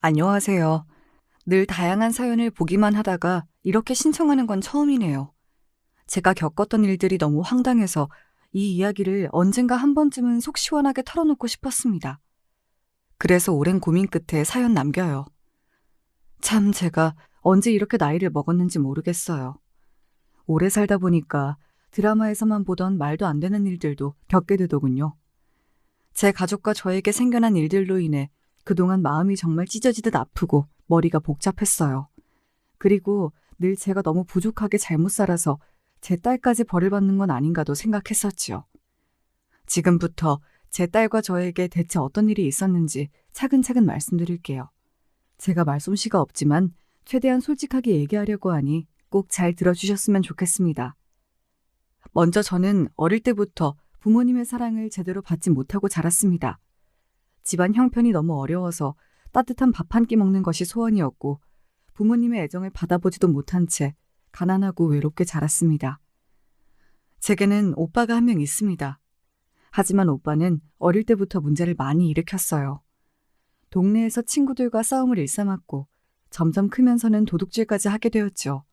안녕하세요. 늘 다양한 사연을 보기만 하다가 이렇게 신청하는 건 처음이네요. 제가 겪었던 일들이 너무 황당해서 이 이야기를 언젠가 한 번쯤은 속 시원하게 털어놓고 싶었습니다. 그래서 오랜 고민 끝에 사연 남겨요. 참 제가 언제 이렇게 나이를 먹었는지 모르겠어요. 오래 살다 보니까 드라마에서만 보던 말도 안 되는 일들도 겪게 되더군요. 제 가족과 저에게 생겨난 일들로 인해 그동안 마음이 정말 찢어지듯 아프고 머리가 복잡했어요. 그리고 늘 제가 너무 부족하게 잘못 살아서 제 딸까지 벌을 받는 건 아닌가도 생각했었지요. 지금부터 제 딸과 저에게 대체 어떤 일이 있었는지 차근차근 말씀드릴게요. 제가 말솜씨가 없지만 최대한 솔직하게 얘기하려고 하니 꼭 잘 들어주셨으면 좋겠습니다. 먼저 저는 어릴 때부터 부모님의 사랑을 제대로 받지 못하고 자랐습니다. 집안 형편이 너무 어려워서 따뜻한 밥 한 끼 먹는 것이 소원이었고 부모님의 애정을 받아보지도 못한 채 가난하고 외롭게 자랐습니다. 제게는 오빠가 한 명 있습니다. 하지만 오빠는 어릴 때부터 문제를 많이 일으켰어요. 동네에서 친구들과 싸움을 일삼았고 점점 크면서는 도둑질까지 하게 되었죠.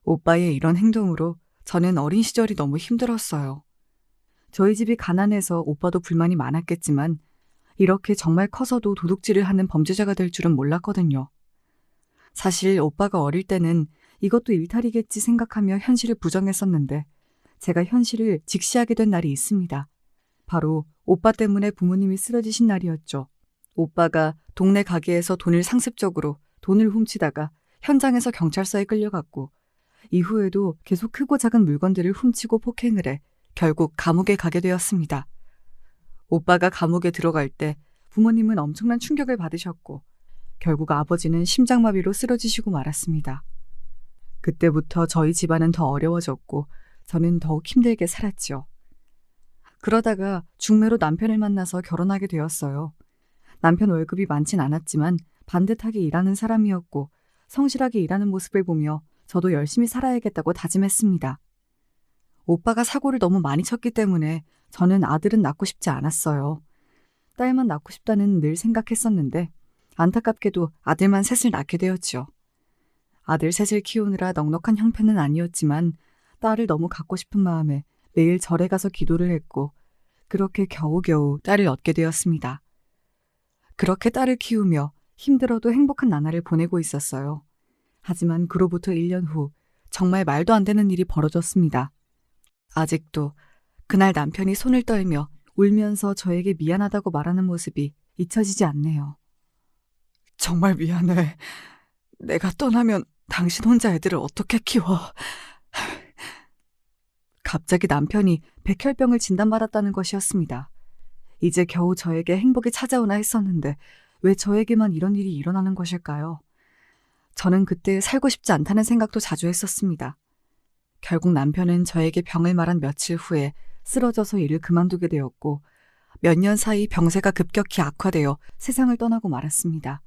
오빠의 이런 행동으로 저는 어린 시절이 너무 힘들었어요. 저희 집이 가난해서 오빠도 불만이 많았겠지만 이렇게 정말 커서도 도둑질을 하는 범죄자가 될 줄은 몰랐거든요. 사실 오빠가 어릴 때는 이것도 일탈이겠지 생각하며 현실을 부정했었는데 제가 현실을 직시하게 된 날이 있습니다. 바로 오빠 때문에 부모님이 쓰러지신 날이었죠. 오빠가 동네 가게에서 돈을 상습적으로 돈을 훔치다가 현장에서 경찰서에 끌려갔고 이후에도 계속 크고 작은 물건들을 훔치고 폭행을 해 결국 감옥에 가게 되었습니다. 오빠가 감옥에 들어갈 때 부모님은 엄청난 충격을 받으셨고 결국 아버지는 심장마비로 쓰러지시고 말았습니다. 그때부터 저희 집안은 더 어려워졌고 저는 더욱 힘들게 살았지요. 그러다가 중매로 남편을 만나서 결혼하게 되었어요. 남편 월급이 많진 않았지만 반듯하게 일하는 사람이었고 성실하게 일하는 모습을 보며 저도 열심히 살아야겠다고 다짐했습니다. 오빠가 사고를 너무 많이 쳤기 때문에 저는 아들은 낳고 싶지 않았어요. 딸만 낳고 싶다는 늘 생각했었는데 안타깝게도 아들만 셋을 낳게 되었죠. 아들 셋을 키우느라 넉넉한 형편은 아니었지만 딸을 너무 갖고 싶은 마음에 매일 절에 가서 기도를 했고 그렇게 겨우겨우 딸을 얻게 되었습니다. 그렇게 딸을 키우며 힘들어도 행복한 나날을 보내고 있었어요. 하지만 그로부터 1년 후 정말 말도 안 되는 일이 벌어졌습니다. 아직도 그날 남편이 손을 떨며 울면서 저에게 미안하다고 말하는 모습이 잊혀지지 않네요. 정말 미안해. 내가 떠나면 당신 혼자 애들을 어떻게 키워? 갑자기 남편이 백혈병을 진단받았다는 것이었습니다. 이제 겨우 저에게 행복이 찾아오나 했었는데 왜 저에게만 이런 일이 일어나는 것일까요? 저는 그때 살고 싶지 않다는 생각도 자주 했었습니다. 결국 남편은 저에게 병을 말한 며칠 후에 쓰러져서 일을 그만두게 되었고 몇 년 사이 병세가 급격히 악화되어 세상을 떠나고 말았습니다.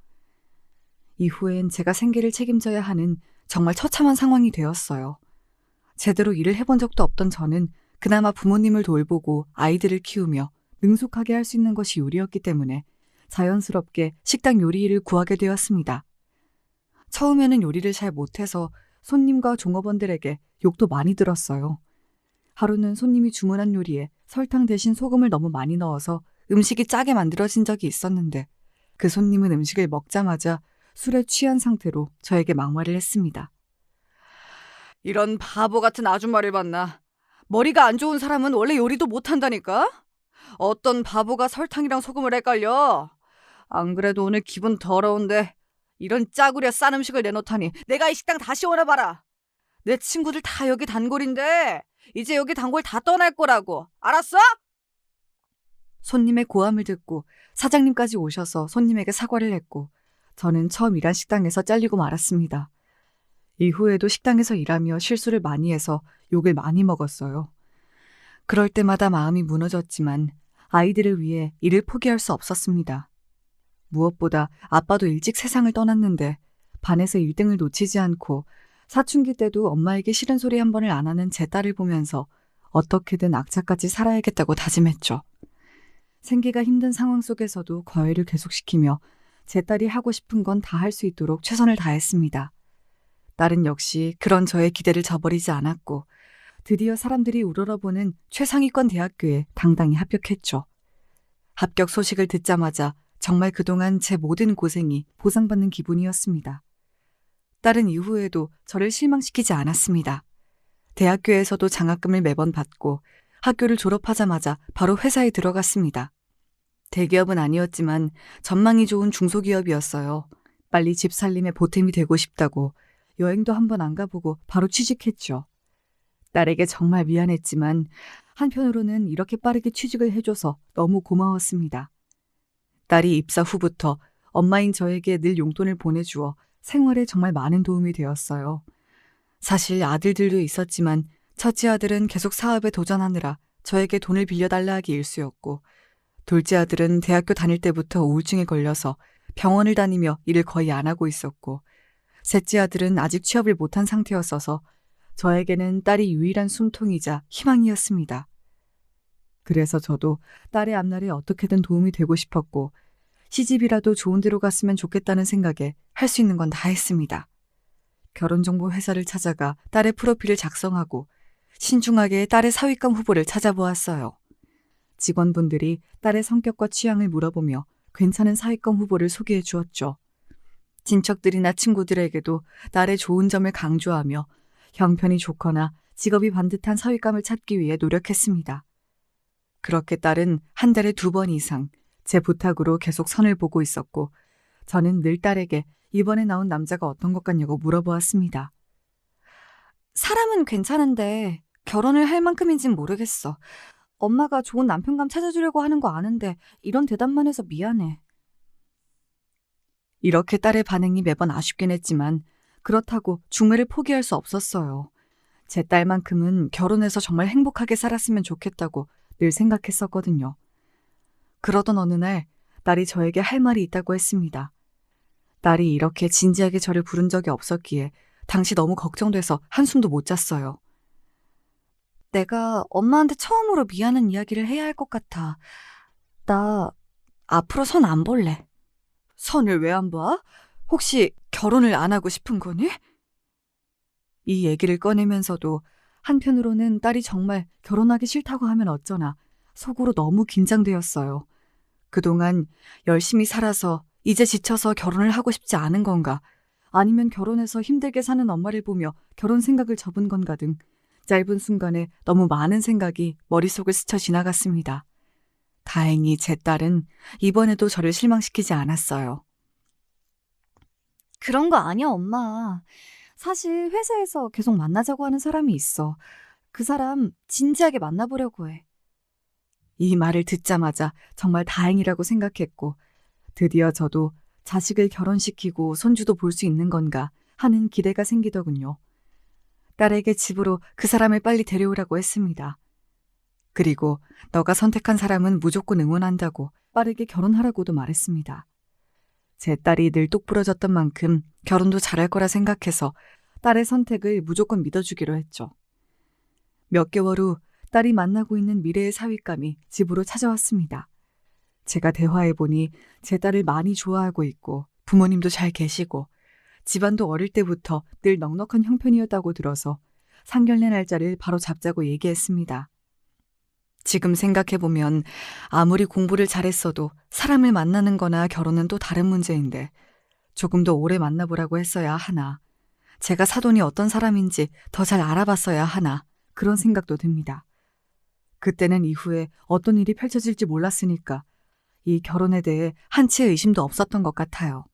이후엔 제가 생계를 책임져야 하는 정말 처참한 상황이 되었어요. 제대로 일을 해본 적도 없던 저는 그나마 부모님을 돌보고 아이들을 키우며 능숙하게 할 수 있는 것이 요리였기 때문에 자연스럽게 식당 요리 일을 구하게 되었습니다. 처음에는 요리를 잘 못해서 손님과 종업원들에게 욕도 많이 들었어요. 하루는 손님이 주문한 요리에 설탕 대신 소금을 너무 많이 넣어서 음식이 짜게 만들어진 적이 있었는데 그 손님은 음식을 먹자마자 술에 취한 상태로 저에게 막말을 했습니다. 이런 바보 같은 아줌마를 봤나? 머리가 안 좋은 사람은 원래 요리도 못한다니까? 어떤 바보가 설탕이랑 소금을 헷갈려? 안 그래도 오늘 기분 더러운데 이런 짜구려 싼 음식을 내놓다니 내가 이 식당 다시 오나봐라. 내 친구들 다 여기 단골인데 이제 여기 단골 다 떠날 거라고. 알았어? 손님의 고함을 듣고 사장님까지 오셔서 손님에게 사과를 했고 저는 처음 일한 식당에서 잘리고 말았습니다. 이후에도 식당에서 일하며 실수를 많이 해서 욕을 많이 먹었어요. 그럴 때마다 마음이 무너졌지만 아이들을 위해 일을 포기할 수 없었습니다. 무엇보다 아빠도 일찍 세상을 떠났는데 반에서 1등을 놓치지 않고 사춘기 때도 엄마에게 싫은 소리 한 번을 안 하는 제 딸을 보면서 어떻게든 악착같이 살아야겠다고 다짐했죠. 생계가 힘든 상황 속에서도 과외를 계속시키며 제 딸이 하고 싶은 건 다 할 수 있도록 최선을 다했습니다. 딸은 역시 그런 저의 기대를 저버리지 않았고 드디어 사람들이 우러러보는 최상위권 대학교에 당당히 합격했죠. 합격 소식을 듣자마자 정말 그동안 제 모든 고생이 보상받는 기분이었습니다. 딸은 이후에도 저를 실망시키지 않았습니다. 대학교에서도 장학금을 매번 받고 학교를 졸업하자마자 바로 회사에 들어갔습니다. 대기업은 아니었지만 전망이 좋은 중소기업이었어요. 빨리 집 살림에 보탬이 되고 싶다고 여행도 한번 안 가보고 바로 취직했죠. 딸에게 정말 미안했지만 한편으로는 이렇게 빠르게 취직을 해줘서 너무 고마웠습니다. 딸이 입사 후부터 엄마인 저에게 늘 용돈을 보내주어 생활에 정말 많은 도움이 되었어요. 사실 아들들도 있었지만 첫째 아들은 계속 사업에 도전하느라 저에게 돈을 빌려달라 하기 일쑤였고 둘째 아들은 대학교 다닐 때부터 우울증에 걸려서 병원을 다니며 일을 거의 안 하고 있었고 셋째 아들은 아직 취업을 못한 상태였어서 저에게는 딸이 유일한 숨통이자 희망이었습니다. 그래서 저도 딸의 앞날에 어떻게든 도움이 되고 싶었고 시집이라도 좋은 데로 갔으면 좋겠다는 생각에 할 수 있는 건 다 했습니다. 결혼정보 회사를 찾아가 딸의 프로필을 작성하고 신중하게 딸의 사위감 후보를 찾아보았어요. 직원분들이 딸의 성격과 취향을 물어보며 괜찮은 사위감 후보를 소개해 주었죠. 친척들이나 친구들에게도 딸의 좋은 점을 강조하며 형편이 좋거나 직업이 반듯한 사위감을 찾기 위해 노력했습니다. 그렇게 딸은 한 달에 2번 이상 제 부탁으로 계속 선을 보고 있었고 저는 늘 딸에게 이번에 나온 남자가 어떤 것 같냐고 물어보았습니다. 사람은 괜찮은데 결혼을 할 만큼인진 모르겠어. 엄마가 좋은 남편감 찾아주려고 하는 거 아는데 이런 대답만 해서 미안해. 이렇게 딸의 반응이 매번 아쉽긴 했지만 그렇다고 중매를 포기할 수 없었어요. 제 딸만큼은 결혼해서 정말 행복하게 살았으면 좋겠다고 늘 생각했었거든요. 그러던 어느 날 딸이 저에게 할 말이 있다고 했습니다. 딸이 이렇게 진지하게 저를 부른 적이 없었기에 당시 너무 걱정돼서 한숨도 못 잤어요. 내가 엄마한테 처음으로 미안한 이야기를 해야 할 것 같아. 나 앞으로 선 안 볼래. 선을 왜 안 봐? 혹시 결혼을 안 하고 싶은 거니? 이 얘기를 꺼내면서도 한편으로는 딸이 정말 결혼하기 싫다고 하면 어쩌나 속으로 너무 긴장되었어요. 그동안 열심히 살아서 이제 지쳐서 결혼을 하고 싶지 않은 건가? 아니면 결혼해서 힘들게 사는 엄마를 보며 결혼 생각을 접은 건가 등 짧은 순간에 너무 많은 생각이 머릿속을 스쳐 지나갔습니다. 다행히 제 딸은 이번에도 저를 실망시키지 않았어요. 그런 거 아니야, 엄마. 사실 회사에서 계속 만나자고 하는 사람이 있어. 그 사람 진지하게 만나보려고 해. 이 말을 듣자마자 정말 다행이라고 생각했고 드디어 저도 자식을 결혼시키고 손주도 볼 수 있는 건가 하는 기대가 생기더군요. 딸에게 집으로 그 사람을 빨리 데려오라고 했습니다. 그리고 너가 선택한 사람은 무조건 응원한다고 빠르게 결혼하라고도 말했습니다. 제 딸이 늘 똑부러졌던 만큼 결혼도 잘할 거라 생각해서 딸의 선택을 무조건 믿어주기로 했죠. 몇 개월 후 딸이 만나고 있는 미래의 사윗감이 집으로 찾아왔습니다. 제가 대화해보니 제 딸을 많이 좋아하고 있고 부모님도 잘 계시고 집안도 어릴 때부터 늘 넉넉한 형편이었다고 들어서 상견례 날짜를 바로 잡자고 얘기했습니다. 지금 생각해보면 아무리 공부를 잘했어도 사람을 만나는 거나 결혼은 또 다른 문제인데 조금 더 오래 만나보라고 했어야 하나, 제가 사돈이 어떤 사람인지 더 잘 알아봤어야 하나 그런 생각도 듭니다. 그때는 이후에 어떤 일이 펼쳐질지 몰랐으니까 이 결혼에 대해 한치의 의심도 없었던 것 같아요.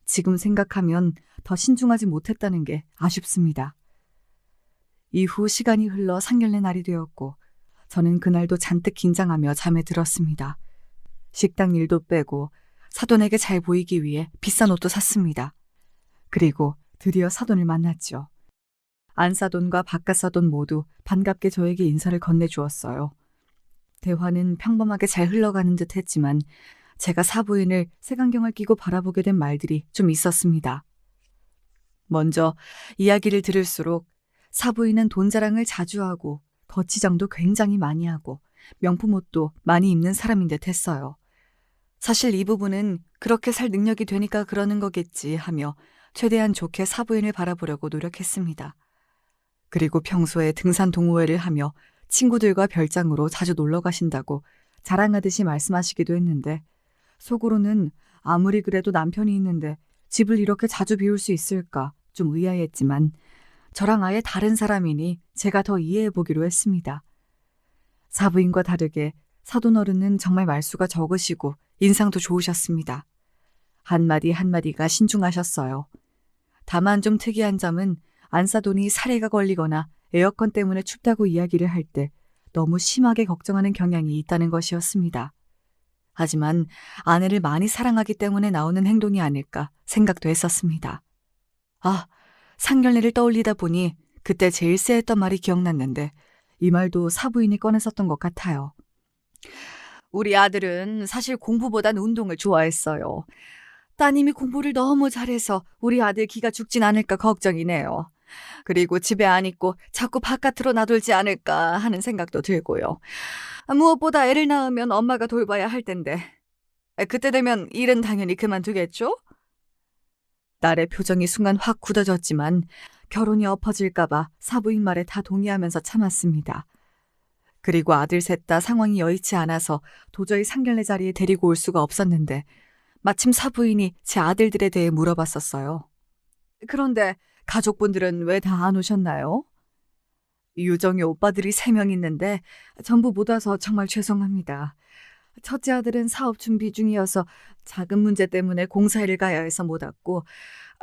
지금 생각하면 더 신중하지 못했다는 게 아쉽습니다. 이후 시간이 흘러 상견례 날이 되었고 저는 그날도 잔뜩 긴장하며 잠에 들었습니다. 식당 일도 빼고 사돈에게 잘 보이기 위해 비싼 옷도 샀습니다. 그리고 드디어 사돈을 만났죠. 안사돈과 바깥사돈 모두 반갑게 저에게 인사를 건네주었어요. 대화는 평범하게 잘 흘러가는 듯 했지만 제가 사부인을 색안경을 끼고 바라보게 된 말들이 좀 있었습니다. 먼저 이야기를 들을수록 사부인은 돈 자랑을 자주 하고 거치장도 굉장히 많이 하고 명품 옷도 많이 입는 사람인 듯 했어요. 사실 이 부분은 그렇게 살 능력이 되니까 그러는 거겠지 하며 최대한 좋게 사부인을 바라보려고 노력했습니다. 그리고 평소에 등산 동호회를 하며 친구들과 별장으로 자주 놀러 가신다고 자랑하듯이 말씀하시기도 했는데 속으로는 아무리 그래도 남편이 있는데 집을 이렇게 자주 비울 수 있을까 좀 의아했지만 저랑 아예 다른 사람이니 제가 더 이해해 보기로 했습니다. 사부인과 다르게 사돈어른은 정말 말수가 적으시고 인상도 좋으셨습니다. 한마디 한마디가 신중하셨어요. 다만 좀 특이한 점은 안사돈이 사례가 걸리거나 에어컨 때문에 춥다고 이야기를 할 때 너무 심하게 걱정하는 경향이 있다는 것이었습니다. 하지만 아내를 많이 사랑하기 때문에 나오는 행동이 아닐까 생각도 했었습니다. 아, 상견례를 떠올리다 보니 그때 제일 쎄했던 말이 기억났는데 이 말도 사부인이 꺼냈었던 것 같아요. 우리 아들은 사실 공부보단 운동을 좋아했어요. 따님이 공부를 너무 잘해서 우리 아들 기가 죽진 않을까 걱정이네요. 그리고 집에 안 있고 자꾸 바깥으로 나돌지 않을까 하는 생각도 들고요. 무엇보다 애를 낳으면 엄마가 돌봐야 할 텐데 그때 되면 일은 당연히 그만두겠죠? 딸의 표정이 순간 확 굳어졌지만 결혼이 엎어질까 봐 사부인 말에 다 동의하면서 참았습니다. 그리고 아들 셋 다 상황이 여의치 않아서 도저히 상견례 자리에 데리고 올 수가 없었는데 마침 사부인이 제 아들들에 대해 물어봤었어요. 그런데 가족분들은 왜 다 안 오셨나요? 유정이 오빠들이 3명 있는데 전부 못 와서 정말 죄송합니다. 첫째 아들은 사업 준비 중이어서 자금 문제 때문에 공사일을 가야 해서 못 왔고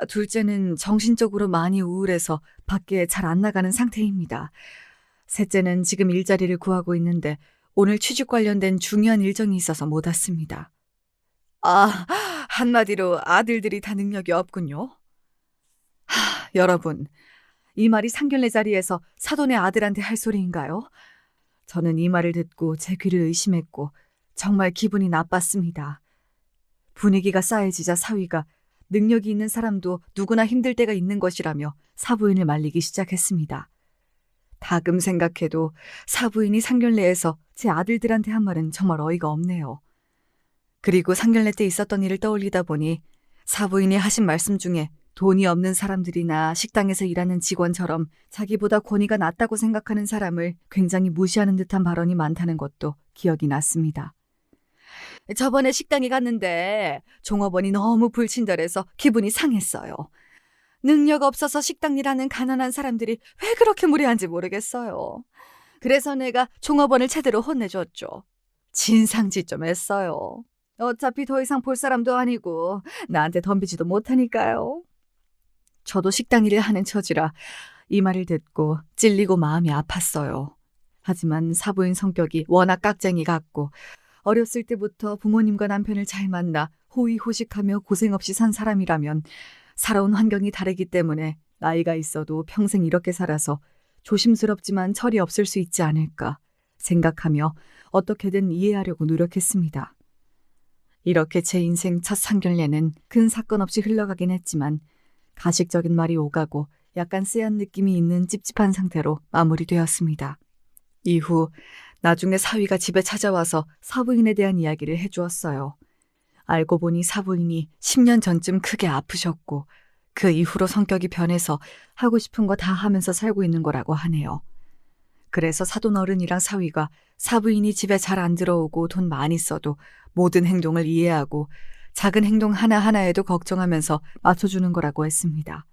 둘째는 정신적으로 많이 우울해서 밖에 잘 안 나가는 상태입니다. 셋째는 지금 일자리를 구하고 있는데 오늘 취직 관련된 중요한 일정이 있어서 못 왔습니다. 아, 한마디로 아들들이 다 능력이 없군요. 여러분, 이 말이 상견례 자리에서 사돈의 아들한테 할 소리인가요? 저는 이 말을 듣고 제 귀를 의심했고 정말 기분이 나빴습니다. 분위기가 싸해지자 사위가 능력이 있는 사람도 누구나 힘들 때가 있는 것이라며 사부인을 말리기 시작했습니다. 다금 생각해도 사부인이 상견례에서 제 아들들한테 한 말은 정말 어이가 없네요. 그리고 상견례 때 있었던 일을 떠올리다 보니 사부인이 하신 말씀 중에 돈이 없는 사람들이나 식당에서 일하는 직원처럼 자기보다 권위가 낮다고 생각하는 사람을 굉장히 무시하는 듯한 발언이 많다는 것도 기억이 났습니다. 저번에 식당에 갔는데 종업원이 너무 불친절해서 기분이 상했어요. 능력 없어서 식당 일하는 가난한 사람들이 왜 그렇게 무례한지 모르겠어요. 그래서 내가 종업원을 제대로 혼내줬죠. 진상짓 좀 했어요. 어차피 더 이상 볼 사람도 아니고 나한테 덤비지도 못하니까요. 저도 식당 일을 하는 처지라 이 말을 듣고 찔리고 마음이 아팠어요. 하지만 사부인 성격이 워낙 깍쟁이 같고 어렸을 때부터 부모님과 남편을 잘 만나 호의호식하며 고생 없이 산 사람이라면 살아온 환경이 다르기 때문에 나이가 있어도 평생 이렇게 살아서 조심스럽지만 철이 없을 수 있지 않을까 생각하며 어떻게든 이해하려고 노력했습니다. 이렇게 제 인생 첫 상견례는 큰 사건 없이 흘러가긴 했지만 가식적인 말이 오가고 약간 쎄한 느낌이 있는 찝찝한 상태로 마무리되었습니다. 이후 나중에 사위가 집에 찾아와서 사부인에 대한 이야기를 해주었어요. 알고 보니 사부인이 10년 전쯤 크게 아프셨고 그 이후로 성격이 변해서 하고 싶은 거 다 하면서 살고 있는 거라고 하네요. 그래서 사돈어른이랑 사위가 사부인이 집에 잘 안 들어오고 돈 많이 써도 모든 행동을 이해하고 작은 행동 하나하나에도 걱정하면서 맞춰주는 거라고 했습니다.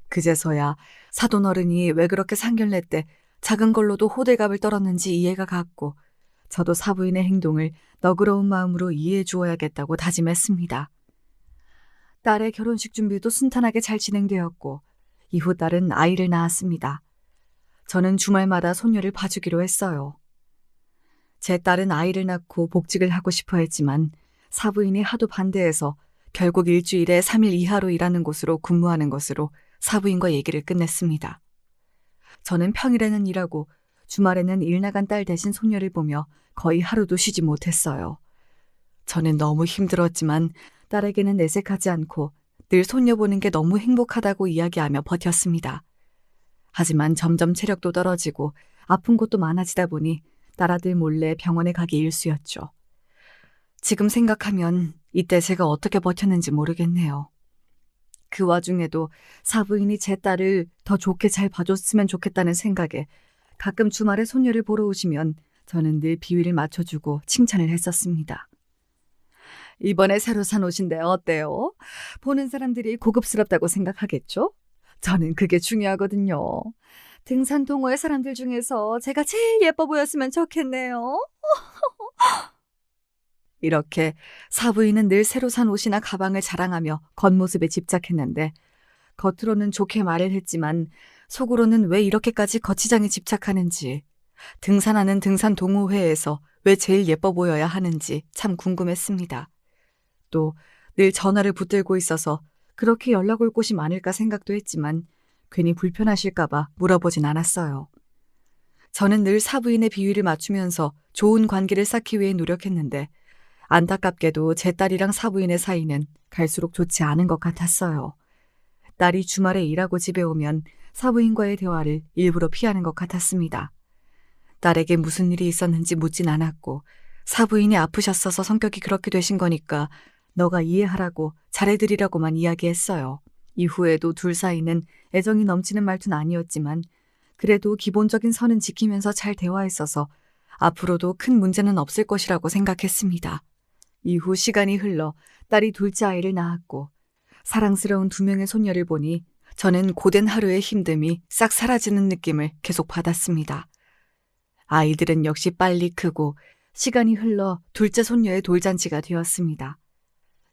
그제서야 사돈어른이 왜 그렇게 상견례 때 작은 걸로도 호들갑을 떨었는지 이해가 갔고 저도 사부인의 행동을 너그러운 마음으로 이해해 주어야겠다고 다짐했습니다. 딸의 결혼식 준비도 순탄하게 잘 진행되었고 이후 딸은 아이를 낳았습니다. 저는 주말마다 손녀를 봐주기로 했어요. 제 딸은 아이를 낳고 복직을 하고 싶어 했지만 사부인이 하도 반대해서 결국 일주일에 3일 이하로 일하는 곳으로 근무하는 것으로 사부인과 얘기를 끝냈습니다. 저는 평일에는 일하고 주말에는 일 나간 딸 대신 손녀를 보며 거의 하루도 쉬지 못했어요. 저는 너무 힘들었지만 딸에게는 내색하지 않고 늘 손녀 보는 게 너무 행복하다고 이야기하며 버텼습니다. 하지만 점점 체력도 떨어지고 아픈 곳도 많아지다 보니 딸아들 몰래 병원에 가기 일쑤였죠. 지금 생각하면 이때 제가 어떻게 버텼는지 모르겠네요. 그 와중에도 사부인이 제 딸을 더 좋게 잘 봐줬으면 좋겠다는 생각에 가끔 주말에 손녀를 보러 오시면 저는 늘 비위를 맞춰주고 칭찬을 했었습니다. 이번에 새로 산 옷인데 어때요? 보는 사람들이 고급스럽다고 생각하겠죠? 저는 그게 중요하거든요. 등산 동호회 사람들 중에서 제가 제일 예뻐 보였으면 좋겠네요. 이렇게 사부인은 늘 새로 산 옷이나 가방을 자랑하며 겉모습에 집착했는데 겉으로는 좋게 말을 했지만 속으로는 왜 이렇게까지 거치장에 집착하는지, 등산하는 등산 동호회에서 왜 제일 예뻐 보여야 하는지 참 궁금했습니다. 또 늘 전화를 붙들고 있어서 그렇게 연락 올 곳이 많을까 생각도 했지만 괜히 불편하실까 봐 물어보진 않았어요. 저는 늘 사부인의 비위를 맞추면서 좋은 관계를 쌓기 위해 노력했는데 안타깝게도 제 딸이랑 사부인의 사이는 갈수록 좋지 않은 것 같았어요. 딸이 주말에 일하고 집에 오면 사부인과의 대화를 일부러 피하는 것 같았습니다. 딸에게 무슨 일이 있었는지 묻진 않았고 사부인이 아프셨어서 성격이 그렇게 되신 거니까 너가 이해하라고 잘해드리라고만 이야기했어요. 이후에도 둘 사이는 애정이 넘치는 말투는 아니었지만 그래도 기본적인 선은 지키면서 잘 대화했어서 앞으로도 큰 문제는 없을 것이라고 생각했습니다. 이후 시간이 흘러 딸이 둘째 아이를 낳았고 사랑스러운 두 명의 손녀를 보니 저는 고된 하루의 힘듦이 싹 사라지는 느낌을 계속 받았습니다. 아이들은 역시 빨리 크고 시간이 흘러 둘째 손녀의 돌잔치가 되었습니다.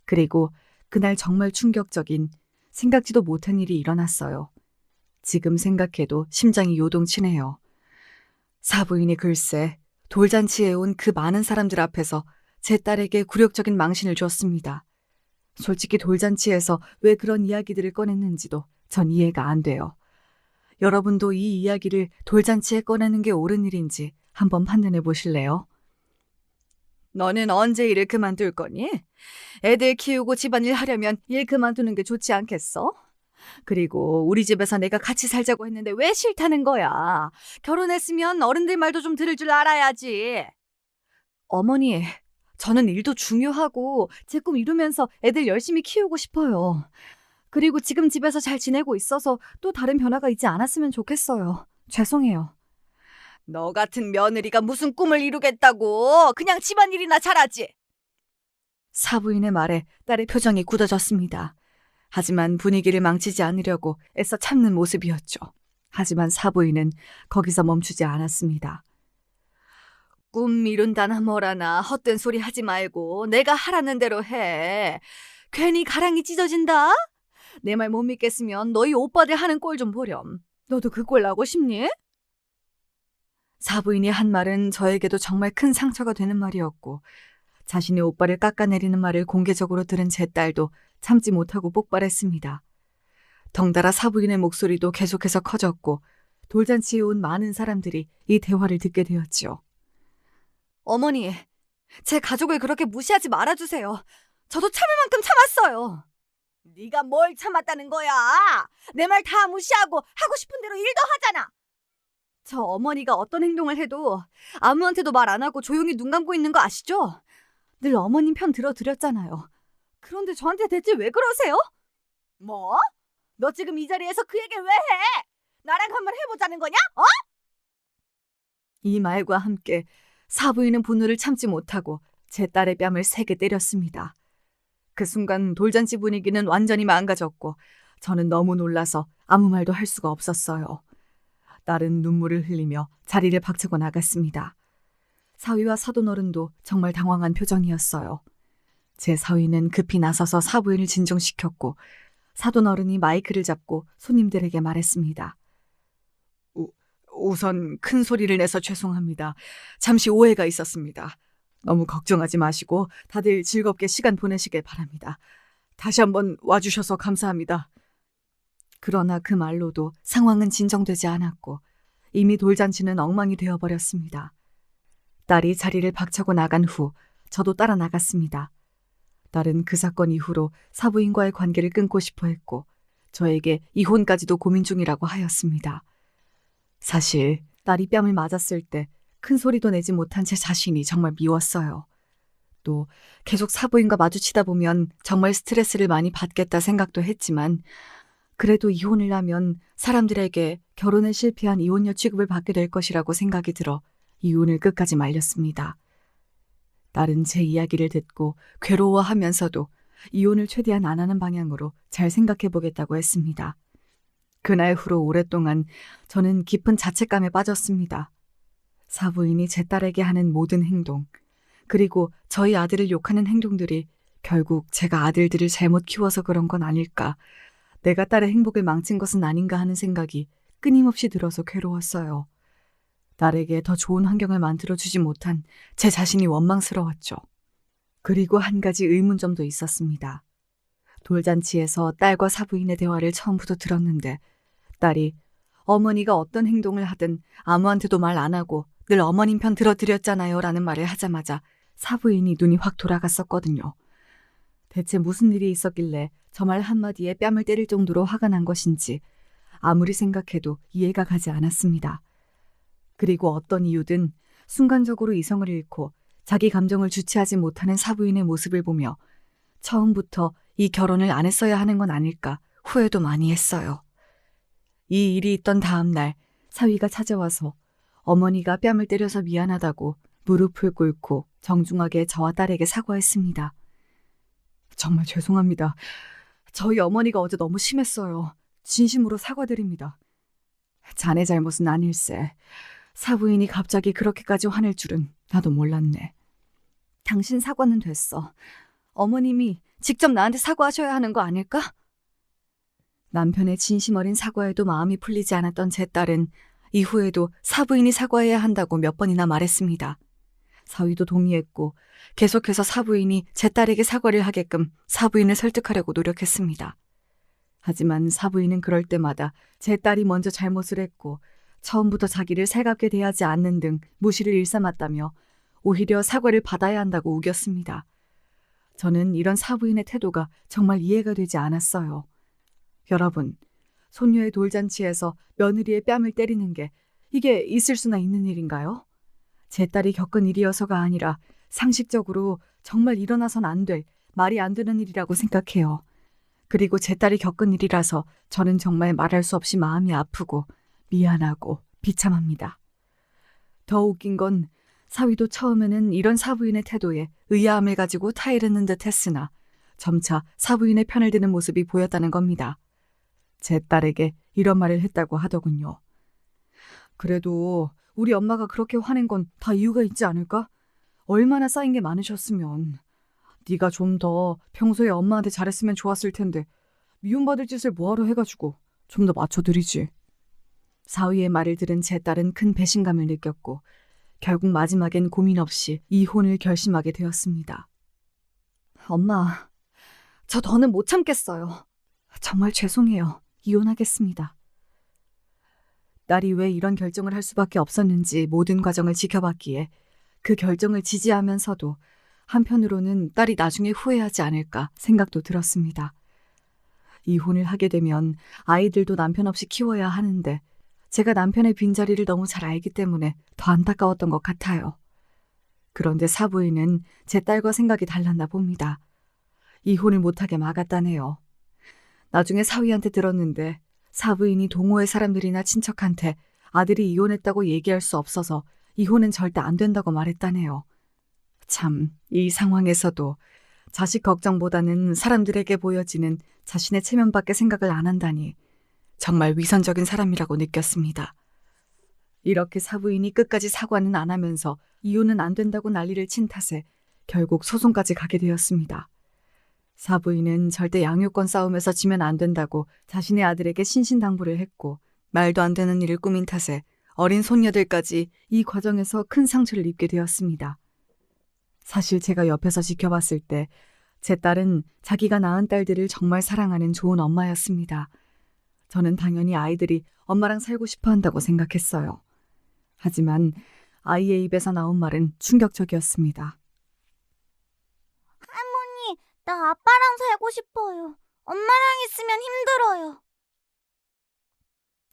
그리고 그날 정말 충격적인 생각지도 못한 일이 일어났어요. 지금 생각해도 심장이 요동치네요. 사부인이 글쎄 돌잔치에 온 그 많은 사람들 앞에서 제 딸에게 굴욕적인 망신을 줬습니다. 솔직히 돌잔치에서 왜 그런 이야기들을 꺼냈는지도 전 이해가 안 돼요. 여러분도 이 이야기를 돌잔치에 꺼내는 게 옳은 일인지 한번 판단해 보실래요? 너는 언제 일을 그만둘 거니? 애들 키우고 집안일 하려면 일 그만두는 게 좋지 않겠어? 그리고 우리 집에서 내가 같이 살자고 했는데 왜 싫다는 거야? 결혼했으면 어른들 말도 좀 들을 줄 알아야지. 어머니, 저는 일도 중요하고 제 꿈 이루면서 애들 열심히 키우고 싶어요. 그리고 지금 집에서 잘 지내고 있어서 또 다른 변화가 있지 않았으면 좋겠어요. 죄송해요. 너 같은 며느리가 무슨 꿈을 이루겠다고. 그냥 집안일이나 잘하지. 사부인의 말에 딸의 표정이 굳어졌습니다. 하지만 분위기를 망치지 않으려고 애써 참는 모습이었죠. 하지만 사부인은 거기서 멈추지 않았습니다. 꿈 이룬다나 뭐라나 헛된 소리 하지 말고 내가 하라는 대로 해. 괜히 가랑이 찢어진다? 내 말 못 믿겠으면 너희 오빠들 하는 꼴 좀 보렴. 너도 그 꼴 나고 싶니? 사부인이 한 말은 저에게도 정말 큰 상처가 되는 말이었고 자신의 오빠를 깎아내리는 말을 공개적으로 들은 제 딸도 참지 못하고 폭발했습니다. 덩달아 사부인의 목소리도 계속해서 커졌고 돌잔치에 온 많은 사람들이 이 대화를 듣게 되었지요. 어머니, 제 가족을 그렇게 무시하지 말아주세요. 저도 참을 만큼 참았어요. 네가 뭘 참았다는 거야? 내 말 다 무시하고 하고 싶은 대로 일도 하잖아. 저 어머니가 어떤 행동을 해도 아무한테도 말 안 하고 조용히 눈 감고 있는 거 아시죠? 늘 어머님 편 들어드렸잖아요. 그런데 저한테 대체 왜 그러세요? 뭐? 너 지금 이 자리에서 그 얘기를 왜 해? 나랑 한번 해보자는 거냐? 어? 이 말과 함께 사부인은 분노를 참지 못하고 제 딸의 뺨을 세게 때렸습니다. 그 순간 돌잔치 분위기는 완전히 망가졌고 저는 너무 놀라서 아무 말도 할 수가 없었어요. 딸은 눈물을 흘리며 자리를 박차고 나갔습니다. 사위와 사돈어른도 정말 당황한 표정이었어요. 제 사위는 급히 나서서 사부인을 진정시켰고 사돈어른이 마이크를 잡고 손님들에게 말했습니다. 우선 큰 소리를 내서 죄송합니다. 잠시 오해가 있었습니다. 너무 걱정하지 마시고 다들 즐겁게 시간 보내시길 바랍니다. 다시 한번 와주셔서 감사합니다. 그러나 그 말로도 상황은 진정되지 않았고 이미 돌잔치는 엉망이 되어버렸습니다. 딸이 자리를 박차고 나간 후 저도 따라 나갔습니다. 딸은 그 사건 이후로 사부인과의 관계를 끊고 싶어 했고 저에게 이혼까지도 고민 중이라고 하였습니다. 사실 딸이 뺨을 맞았을 때 큰 소리도 내지 못한 제 자신이 정말 미웠어요. 또 계속 사부인과 마주치다 보면 정말 스트레스를 많이 받겠다 생각도 했지만 그래도 이혼을 하면 사람들에게 결혼에 실패한 이혼녀 취급을 받게 될 것이라고 생각이 들어 이혼을 끝까지 말렸습니다. 딸은 제 이야기를 듣고 괴로워하면서도 이혼을 최대한 안 하는 방향으로 잘 생각해 보겠다고 했습니다. 그날 후로 오랫동안 저는 깊은 자책감에 빠졌습니다. 사부인이 제 딸에게 하는 모든 행동, 그리고 저희 아들을 욕하는 행동들이 결국 제가 아들들을 잘못 키워서 그런 건 아닐까, 내가 딸의 행복을 망친 것은 아닌가 하는 생각이 끊임없이 들어서 괴로웠어요. 딸에게 더 좋은 환경을 만들어주지 못한 제 자신이 원망스러웠죠. 그리고 한 가지 의문점도 있었습니다. 돌잔치에서 딸과 사부인의 대화를 처음부터 들었는데 딸이 어머니가 어떤 행동을 하든 아무한테도 말 안 하고 늘 어머님 편 들어드렸잖아요 라는 말을 하자마자 사부인이 눈이 확 돌아갔었거든요. 대체 무슨 일이 있었길래 저 말 한마디에 뺨을 때릴 정도로 화가 난 것인지 아무리 생각해도 이해가 가지 않았습니다. 그리고 어떤 이유든 순간적으로 이성을 잃고 자기 감정을 주체하지 못하는 사부인의 모습을 보며 처음부터 이 결혼을 안 했어야 하는 건 아닐까 후회도 많이 했어요. 이 일이 있던 다음 날 사위가 찾아와서 어머니가 뺨을 때려서 미안하다고 무릎을 꿇고 정중하게 저와 딸에게 사과했습니다. 정말 죄송합니다. 저희 어머니가 어제 너무 심했어요. 진심으로 사과드립니다. 자네 잘못은 아닐세. 사부인이 갑자기 그렇게까지 화낼 줄은 나도 몰랐네. 당신 사과는 됐어. 어머님이 직접 나한테 사과하셔야 하는 거 아닐까? 남편의 진심 어린 사과에도 마음이 풀리지 않았던 제 딸은 이후에도 사부인이 사과해야 한다고 몇 번이나 말했습니다. 사위도 동의했고 계속해서 사부인이 제 딸에게 사과를 하게끔 사부인을 설득하려고 노력했습니다. 하지만 사부인은 그럴 때마다 제 딸이 먼저 잘못을 했고 처음부터 자기를 살갑게 대하지 않는 등 무시를 일삼았다며 오히려 사과를 받아야 한다고 우겼습니다. 저는 이런 사부인의 태도가 정말 이해가 되지 않았어요. 여러분, 손녀의 돌잔치에서 며느리의 뺨을 때리는 게 이게 있을 수나 있는 일인가요? 제 딸이 겪은 일이어서가 아니라 상식적으로 정말 일어나선 안 될, 말이 안 되는 일이라고 생각해요. 그리고 제 딸이 겪은 일이라서 저는 정말 말할 수 없이 마음이 아프고 미안하고 비참합니다. 더 웃긴 건 사위도 처음에는 이런 사부인의 태도에 의아함을 가지고 타이르는 듯 했으나 점차 사부인의 편을 드는 모습이 보였다는 겁니다. 제 딸에게 이런 말을 했다고 하더군요. 그래도 우리 엄마가 그렇게 화낸 건 다 이유가 있지 않을까? 얼마나 쌓인 게 많으셨으면. 네가 좀 더 평소에 엄마한테 잘했으면 좋았을 텐데 미움받을 짓을 뭐하러 해가지고 좀 더 맞춰드리지. 사위의 말을 들은 제 딸은 큰 배신감을 느꼈고 결국 마지막엔 고민 없이 이혼을 결심하게 되었습니다. 엄마, 저 더는 못 참겠어요. 정말 죄송해요. 이혼하겠습니다. 딸이 왜 이런 결정을 할 수밖에 없었는지 모든 과정을 지켜봤기에 그 결정을 지지하면서도 한편으로는 딸이 나중에 후회하지 않을까 생각도 들었습니다. 이혼을 하게 되면 아이들도 남편 없이 키워야 하는데 제가 남편의 빈자리를 너무 잘 알기 때문에 더 안타까웠던 것 같아요. 그런데 사부인은 제 딸과 생각이 달랐나 봅니다. 이혼을 못하게 막았다네요. 나중에 사위한테 들었는데 사부인이 동호회 사람들이나 친척한테 아들이 이혼했다고 얘기할 수 없어서 이혼은 절대 안 된다고 말했다네요. 참, 이 상황에서도 자식 걱정보다는 사람들에게 보여지는 자신의 체면밖에 생각을 안 한다니 정말 위선적인 사람이라고 느꼈습니다. 이렇게 사부인이 끝까지 사과는 안 하면서 이혼은 안 된다고 난리를 친 탓에 결국 소송까지 가게 되었습니다. 사부인은 절대 양육권 싸움에서 지면 안 된다고 자신의 아들에게 신신당부를 했고 말도 안 되는 일을 꾸민 탓에 어린 손녀들까지 이 과정에서 큰 상처를 입게 되었습니다. 사실 제가 옆에서 지켜봤을 때 제 딸은 자기가 낳은 딸들을 정말 사랑하는 좋은 엄마였습니다. 저는 당연히 아이들이 엄마랑 살고 싶어 한다고 생각했어요. 하지만 아이의 입에서 나온 말은 충격적이었습니다. 할머니, 나 아빠랑 살고 싶어요. 엄마랑 있으면 힘들어요.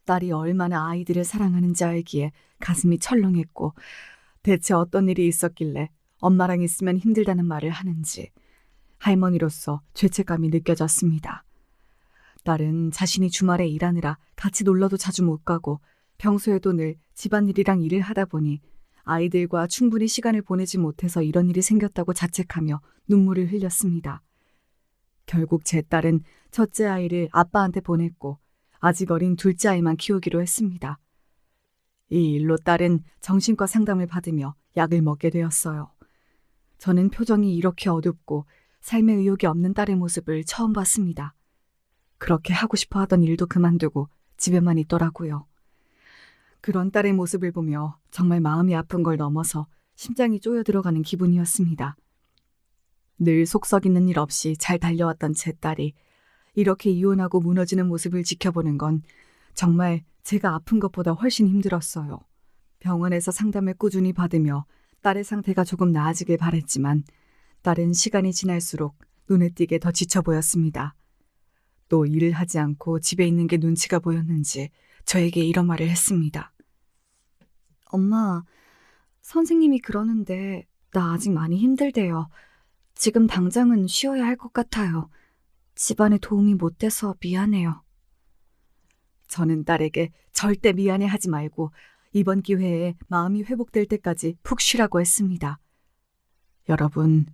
딸이 얼마나 아이들을 사랑하는지 알기에 가슴이 철렁했고 대체 어떤 일이 있었길래 엄마랑 있으면 힘들다는 말을 하는지 할머니로서 죄책감이 느껴졌습니다. 딸은 자신이 주말에 일하느라 같이 놀러도 자주 못 가고 평소에도 늘 집안일이랑 일을 하다 보니 아이들과 충분히 시간을 보내지 못해서 이런 일이 생겼다고 자책하며 눈물을 흘렸습니다. 결국 제 딸은 첫째 아이를 아빠한테 보냈고 아직 어린 둘째 아이만 키우기로 했습니다. 이 일로 딸은 정신과 상담을 받으며 약을 먹게 되었어요. 저는 표정이 이렇게 어둡고 삶의 의욕이 없는 딸의 모습을 처음 봤습니다. 그렇게 하고 싶어 하던 일도 그만두고 집에만 있더라고요. 그런 딸의 모습을 보며 정말 마음이 아픈 걸 넘어서 심장이 쪼여 들어가는 기분이었습니다. 늘 속썩이는 일 없이 잘 달려왔던 제 딸이 이렇게 이혼하고 무너지는 모습을 지켜보는 건 정말 제가 아픈 것보다 훨씬 힘들었어요. 병원에서 상담을 꾸준히 받으며 딸의 상태가 조금 나아지길 바랬지만 딸은 시간이 지날수록 눈에 띄게 더 지쳐 보였습니다. 또 일을 하지 않고 집에 있는 게 눈치가 보였는지 저에게 이런 말을 했습니다. 엄마, 선생님이 그러는데 나 아직 많이 힘들대요. 지금 당장은 쉬어야 할 것 같아요. 집안에 도움이 못 돼서 미안해요. 저는 딸에게 절대 미안해하지 말고 이번 기회에 마음이 회복될 때까지 푹 쉬라고 했습니다. 여러분,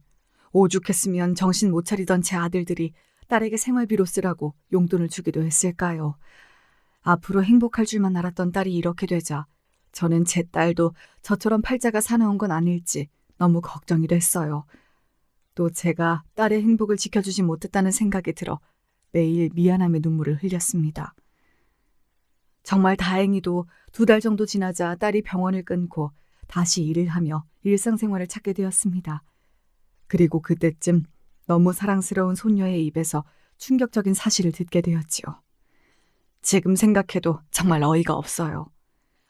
오죽했으면 정신 못 차리던 제 아들들이 딸에게 생활비로 쓰라고 용돈을 주기도 했을까요? 앞으로 행복할 줄만 알았던 딸이 이렇게 되자 저는 제 딸도 저처럼 팔자가 사나운 건 아닐지 너무 걱정이 됐어요. 또 제가 딸의 행복을 지켜주지 못했다는 생각이 들어 매일 미안함의 눈물을 흘렸습니다. 정말 다행히도 2달 정도 지나자 딸이 병원을 끊고 다시 일을 하며 일상생활을 찾게 되었습니다. 그리고 그때쯤 너무 사랑스러운 손녀의 입에서 충격적인 사실을 듣게 되었지요. 지금 생각해도 정말 어이가 없어요.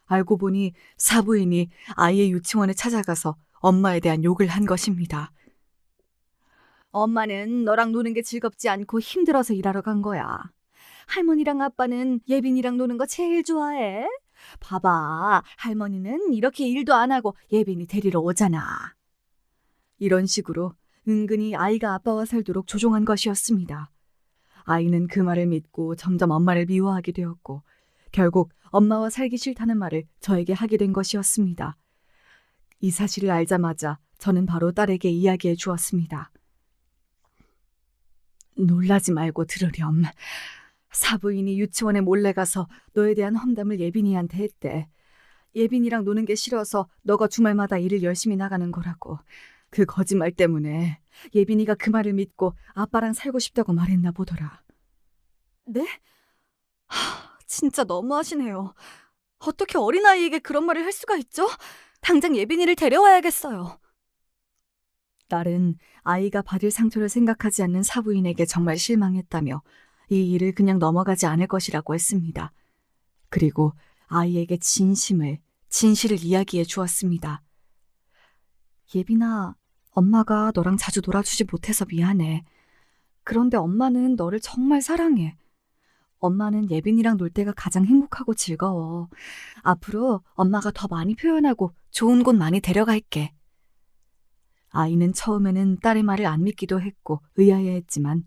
알고 보니 사부인이 아이의 유치원에 찾아가서 엄마에 대한 욕을 한 것입니다. 엄마는 너랑 노는 게 즐겁지 않고 힘들어서 일하러 간 거야. 할머니랑 아빠는 예빈이랑 노는 거 제일 좋아해. 봐봐, 할머니는 이렇게 일도 안 하고 예빈이 데리러 오잖아. 이런 식으로 은근히 아이가 아빠와 살도록 조종한 것이었습니다. 아이는 그 말을 믿고 점점 엄마를 미워하게 되었고 결국 엄마와 살기 싫다는 말을 저에게 하게 된 것이었습니다. 이 사실을 알자마자 저는 바로 딸에게 이야기해 주었습니다. 놀라지 말고 들으렴. 사부인이 유치원에 몰래 가서 너에 대한 험담을 예빈이한테 했대. 예빈이랑 노는 게 싫어서 너가 주말마다 일을 열심히 나가는 거라고. 그 거짓말 때문에 예빈이가 그 말을 믿고 아빠랑 살고 싶다고 말했나 보더라. 네? 진짜 너무하시네요. 어떻게 어린아이에게 그런 말을 할 수가 있죠? 당장 예빈이를 데려와야겠어요. 딸은 아이가 받을 상처를 생각하지 않는 사부인에게 정말 실망했다며 이 일을 그냥 넘어가지 않을 것이라고 했습니다. 그리고 아이에게 진실을 이야기해 주었습니다. 예빈아, 엄마가 너랑 자주 놀아주지 못해서 미안해. 그런데 엄마는 너를 정말 사랑해. 엄마는 예빈이랑 놀 때가 가장 행복하고 즐거워. 앞으로 엄마가 더 많이 표현하고 좋은 곳 많이 데려갈게. 아이는 처음에는 딸의 말을 안 믿기도 했고 의아해했지만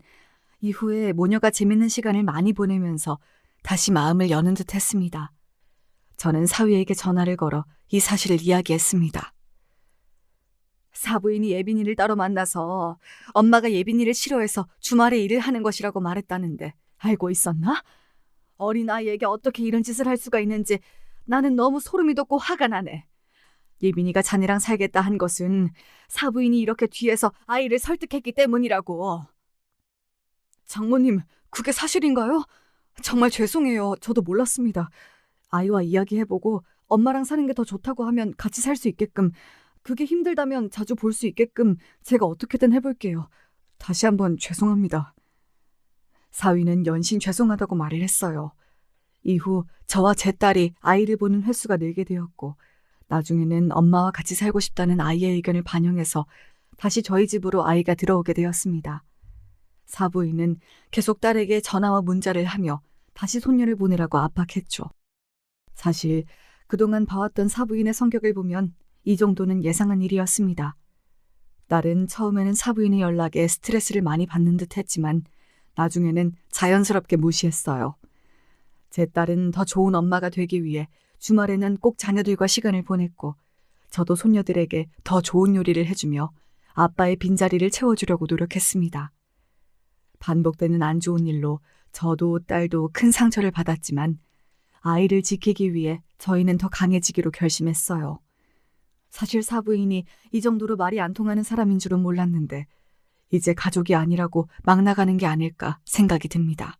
이후에 모녀가 재밌는 시간을 많이 보내면서 다시 마음을 여는 듯 했습니다. 저는 사위에게 전화를 걸어 이 사실을 이야기했습니다. 사부인이 예빈이를 따로 만나서 엄마가 예빈이를 싫어해서 주말에 일을 하는 것이라고 말했다는데 알고 있었나? 어린아이에게 어떻게 이런 짓을 할 수가 있는지 나는 너무 소름이 돋고 화가 나네. 예빈이가 자네랑 살겠다 한 것은 사부인이 이렇게 뒤에서 아이를 설득했기 때문이라고. 장모님, 그게 사실인가요? 정말 죄송해요. 저도 몰랐습니다. 아이와 이야기해보고 엄마랑 사는 게 더 좋다고 하면 같이 살 수 있게끔, 그게 힘들다면 자주 볼 수 있게끔 제가 어떻게든 해볼게요. 다시 한번 죄송합니다. 사위는 연신 죄송하다고 말을 했어요. 이후 저와 제 딸이 아이를 보는 횟수가 늘게 되었고 나중에는 엄마와 같이 살고 싶다는 아이의 의견을 반영해서 다시 저희 집으로 아이가 들어오게 되었습니다. 사부인은 계속 딸에게 전화와 문자를 하며 다시 손녀를 보내라고 압박했죠. 사실 그동안 봐왔던 사부인의 성격을 보면 이 정도는 예상한 일이었습니다. 딸은 처음에는 사부인의 연락에 스트레스를 많이 받는 듯 했지만 나중에는 자연스럽게 무시했어요. 제 딸은 더 좋은 엄마가 되기 위해 주말에는 꼭 자녀들과 시간을 보냈고 저도 손녀들에게 더 좋은 요리를 해주며 아빠의 빈자리를 채워주려고 노력했습니다. 반복되는 안 좋은 일로 저도 딸도 큰 상처를 받았지만 아이를 지키기 위해 저희는 더 강해지기로 결심했어요. 사실 사부인이 이 정도로 말이 안 통하는 사람인 줄은 몰랐는데 이제 가족이 아니라고 막 나가는 게 아닐까 생각이 듭니다.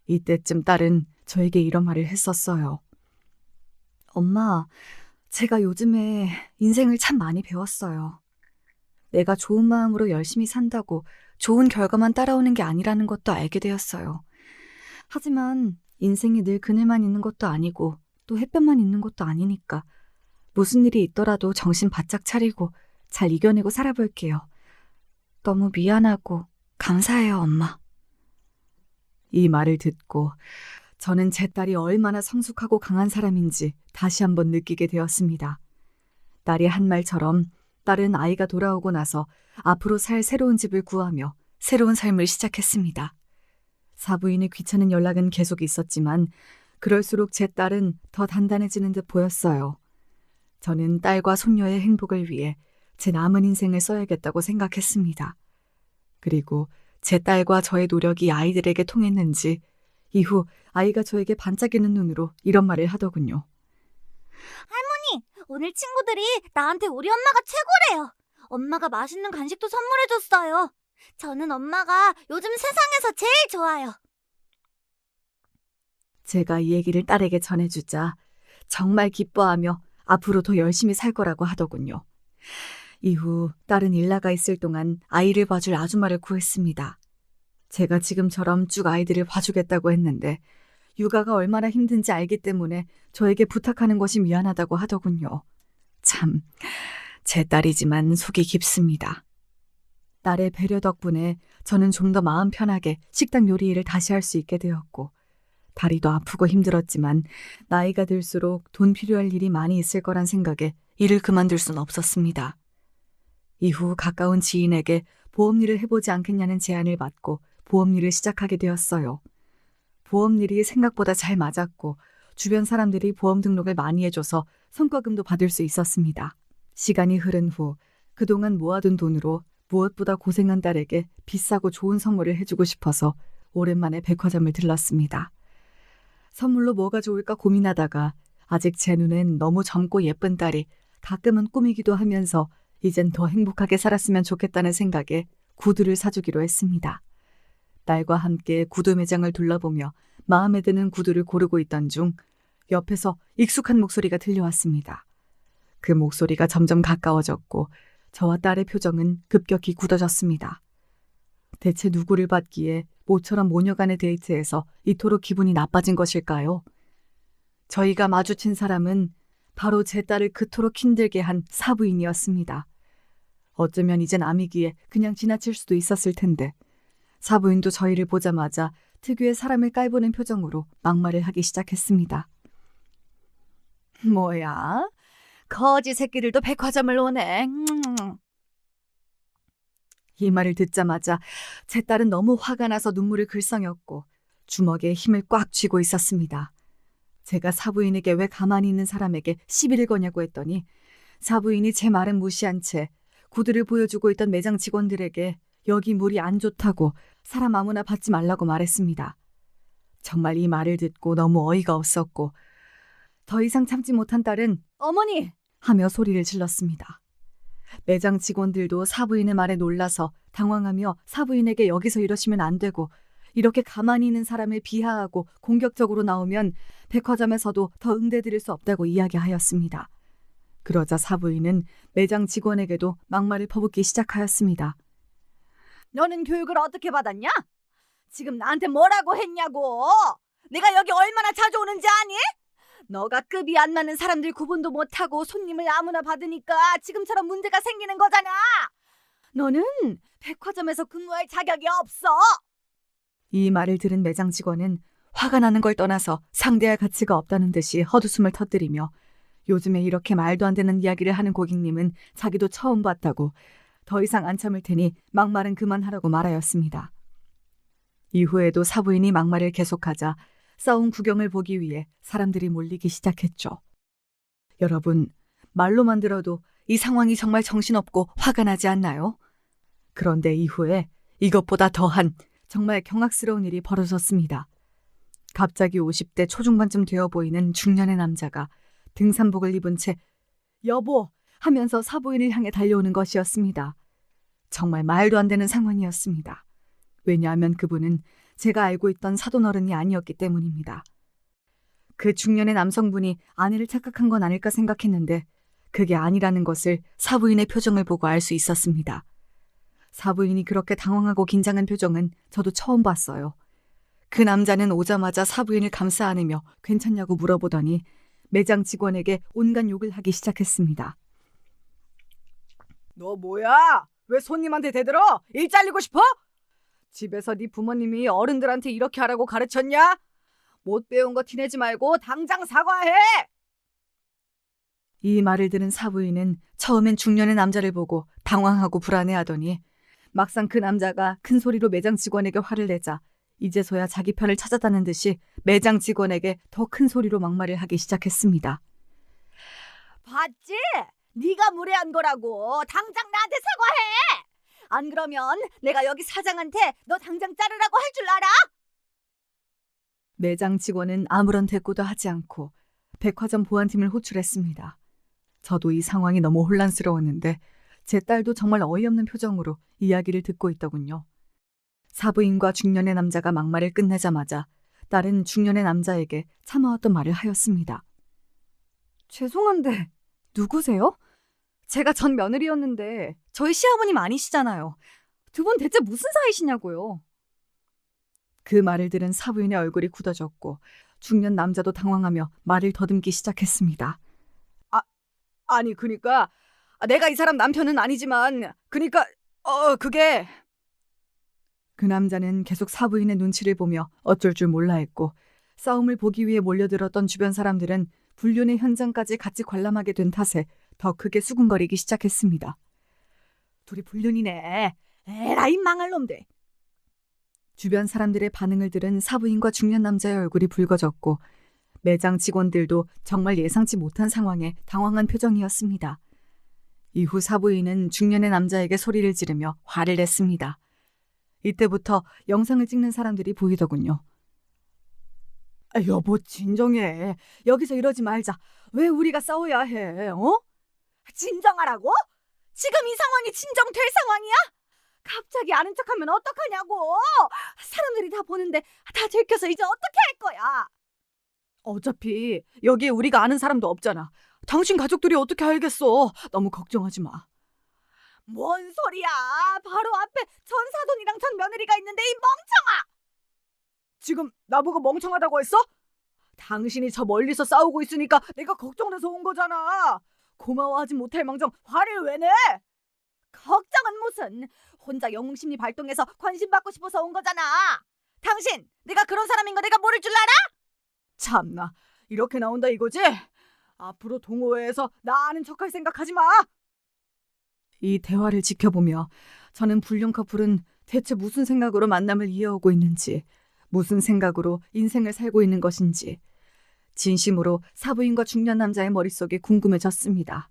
이때쯤 딸은 저에게 이런 말을 했었어요. 엄마, 제가 요즘에 인생을 참 많이 배웠어요. 내가 좋은 마음으로 열심히 산다고 좋은 결과만 따라오는 게 아니라는 것도 알게 되었어요. 하지만 인생이 늘 그늘만 있는 것도 아니고 또 햇볕만 있는 것도 아니니까 무슨 일이 있더라도 정신 바짝 차리고 잘 이겨내고 살아볼게요. 너무 미안하고 감사해요, 엄마. 이 말을 듣고 저는 제 딸이 얼마나 성숙하고 강한 사람인지 다시 한번 느끼게 되었습니다. 딸이 한 말처럼 딸은 아이가 돌아오고 나서 앞으로 살 새로운 집을 구하며 새로운 삶을 시작했습니다. 사부인의 귀찮은 연락은 계속 있었지만 그럴수록 제 딸은 더 단단해지는 듯 보였어요. 저는 딸과 손녀의 행복을 위해 제 남은 인생을 써야겠다고 생각했습니다. 그리고 제 딸과 저의 노력이 아이들에게 통했는지 이후 아이가 저에게 반짝이는 눈으로 이런 말을 하더군요. 할머니, 오늘 친구들이 나한테 우리 엄마가 최고래요. 엄마가 맛있는 간식도 선물해줬어요. 저는 엄마가 요즘 세상에서 제일 좋아요. 제가 이 얘기를 딸에게 전해주자 정말 기뻐하며 앞으로 더 열심히 살 거라고 하더군요. 이후 딸은 일 나가 있을 동안 아이를 봐줄 아주마를 구했습니다. 제가 지금처럼 쭉 아이들을 봐주겠다고 했는데 육아가 얼마나 힘든지 알기 때문에 저에게 부탁하는 것이 미안하다고 하더군요. 참, 제 딸이지만 속이 깊습니다. 딸의 배려 덕분에 저는 좀 더 마음 편하게 식당 요리 일을 다시 할 수 있게 되었고 다리도 아프고 힘들었지만 나이가 들수록 돈 필요할 일이 많이 있을 거란 생각에 일을 그만둘 순 없었습니다. 이후 가까운 지인에게 보험 일을 해보지 않겠냐는 제안을 받고 보험 일을 시작하게 되었어요. 보험 일이 생각보다 잘 맞았고 주변 사람들이 보험 등록을 많이 해줘서 성과금도 받을 수 있었습니다. 시간이 흐른 후 그동안 모아둔 돈으로 무엇보다 고생한 딸에게 비싸고 좋은 선물을 해주고 싶어서 오랜만에 백화점을 들렀습니다. 선물로 뭐가 좋을까 고민하다가 아직 제 눈엔 너무 젊고 예쁜 딸이 가끔은 꾸미기도 하면서 이젠 더 행복하게 살았으면 좋겠다는 생각에 구두를 사주기로 했습니다. 딸과 함께 구두 매장을 둘러보며 마음에 드는 구두를 고르고 있던 중 옆에서 익숙한 목소리가 들려왔습니다. 그 목소리가 점점 가까워졌고 저와 딸의 표정은 급격히 굳어졌습니다. 대체 누구를 받기에 모처럼 모녀간의 데이트에서 이토록 기분이 나빠진 것일까요? 저희가 마주친 사람은 바로 제 딸을 그토록 힘들게 한 사부인이었습니다. 어쩌면 이젠 암이기에 그냥 지나칠 수도 있었을 텐데 사부인도 저희를 보자마자 특유의 사람을 깔보는 표정으로 막말을 하기 시작했습니다. 뭐야? 거지 새끼들도 백화점을 오네. 이 말을 듣자마자 제 딸은 너무 화가 나서 눈물을 글썽였고 주먹에 힘을 꽉 쥐고 있었습니다. 제가 사부인에게 왜 가만히 있는 사람에게 시비를 거냐고 했더니 사부인이 제 말은 무시한 채 구두를 보여주고 있던 매장 직원들에게 여기 물이 안 좋다고 사람 아무나 받지 말라고 말했습니다. 정말 이 말을 듣고 너무 어이가 없었고 더 이상 참지 못한 딸은 어머니! 하며 소리를 질렀습니다. 매장 직원들도 사부인의 말에 놀라서 당황하며 사부인에게 여기서 이러시면 안 되고 이렇게 가만히 있는 사람을 비하하고 공격적으로 나오면 백화점에서도 더 응대드릴 수 없다고 이야기하였습니다. 그러자 사부인은 매장 직원에게도 막말을 퍼붓기 시작하였습니다. 너는 교육을 어떻게 받았냐? 지금 나한테 뭐라고 했냐고! 내가 여기 얼마나 자주 오는지 아니? 너가 급이 안 맞는 사람들 구분도 못하고 손님을 아무나 받으니까 지금처럼 문제가 생기는 거잖아! 너는 백화점에서 근무할 자격이 없어! 이 말을 들은 매장 직원은 화가 나는 걸 떠나서 상대할 가치가 없다는 듯이 헛웃음을 터뜨리며 요즘에 이렇게 말도 안 되는 이야기를 하는 고객님은 자기도 처음 봤다고 더 이상 안 참을 테니 막말은 그만하라고 말하였습니다. 이후에도 사부인이 막말을 계속하자 싸움 구경을 보기 위해 사람들이 몰리기 시작했죠. 여러분, 말로만 들어도 이 상황이 정말 정신없고 화가 나지 않나요? 그런데 이후에 이것보다 더한 정말 경악스러운 일이 벌어졌습니다. 갑자기 50대 초중반쯤 되어 보이는 중년의 남자가 등산복을 입은 채 여보! 하면서 사부인을 향해 달려오는 것이었습니다. 정말 말도 안 되는 상황이었습니다. 왜냐하면 그분은 제가 알고 있던 사돈어른이 아니었기 때문입니다. 그 중년의 남성분이 아내를 착각한 건 아닐까 생각했는데 그게 아니라는 것을 사부인의 표정을 보고 알 수 있었습니다. 사부인이 그렇게 당황하고 긴장한 표정은 저도 처음 봤어요. 그 남자는 오자마자 사부인을 감싸 안으며 괜찮냐고 물어보더니 매장 직원에게 온갖 욕을 하기 시작했습니다. 너 뭐야? 왜 손님한테 대들어? 일 잘리고 싶어? 집에서 네 부모님이 어른들한테 이렇게 하라고 가르쳤냐? 못 배운 거 티내지 말고 당장 사과해! 이 말을 들은 사부인은 처음엔 중년의 남자를 보고 당황하고 불안해하더니 막상 그 남자가 큰 소리로 매장 직원에게 화를 내자 이제서야 자기 편을 찾았다는 듯이 매장 직원에게 더 큰 소리로 막말을 하기 시작했습니다. 봤지? 네가 무례한 거라고. 당장 나한테 사과해! 안 그러면 내가 여기 사장한테 너 당장 자르라고 할 줄 알아? 매장 직원은 아무런 대꾸도 하지 않고 백화점 보안팀을 호출했습니다. 저도 이 상황이 너무 혼란스러웠는데 제 딸도 정말 어이없는 표정으로 이야기를 듣고 있더군요. 사부인과 중년의 남자가 막말을 끝내자마자 딸은 중년의 남자에게 참아왔던 말을 하였습니다. 죄송한데 누구세요? 제가 전 며느리였는데 저희 시아버님 아니시잖아요. 두 분 대체 무슨 사이시냐고요. 그 말을 들은 사부인의 얼굴이 굳어졌고 중년 남자도 당황하며 말을 더듬기 시작했습니다. 아니 그니까 내가 이 사람 남편은 아니지만 그니까 그게... 그 남자는 계속 사부인의 눈치를 보며 어쩔 줄 몰라 했고 싸움을 보기 위해 몰려들었던 주변 사람들은 불륜의 현장까지 같이 관람하게 된 탓에 더 크게 수군거리기 시작했습니다. 둘이 불륜이네. 에라이 망할 놈들. 주변 사람들의 반응을 들은 사부인과 중년 남자의 얼굴이 붉어졌고 매장 직원들도 정말 예상치 못한 상황에 당황한 표정이었습니다. 이후 사부인은 중년의 남자에게 소리를 지르며 화를 냈습니다. 이때부터 영상을 찍는 사람들이 보이더군요. 여보 진정해. 여기서 이러지 말자. 왜 우리가 싸워야 해? 진정하라고? 지금 이 상황이 진정될 상황이야? 갑자기 아는 척하면 어떡하냐고. 사람들이 다 보는데 다 들켜서 이제 어떻게 할 거야? 어차피 여기에 우리가 아는 사람도 없잖아. 당신 가족들이 어떻게 알겠어. 너무 걱정하지 마. 뭔 소리야. 바로 앞에 전 사돈이랑 전 며느리가 있는데 이 멍청아. 지금 나보고 멍청하다고 했어? 당신이 저 멀리서 싸우고 있으니까 내가 걱정돼서 온 거잖아. 고마워하지 못할 망정 화를 왜 내? 걱정은 무슨. 혼자 영웅심리 발동해서 관심받고 싶어서 온 거잖아. 당신 내가 그런 사람인 거 내가 모를 줄 알아? 참나 이렇게 나온다 이거지? 앞으로 동호회에서 나 아는 척할 생각하지 마. 이 대화를 지켜보며 저는 불륜 커플은 대체 무슨 생각으로 만남을 이어오고 있는지, 무슨 생각으로 인생을 살고 있는 것인지 진심으로 사부인과 중년 남자의 머릿속이 궁금해졌습니다.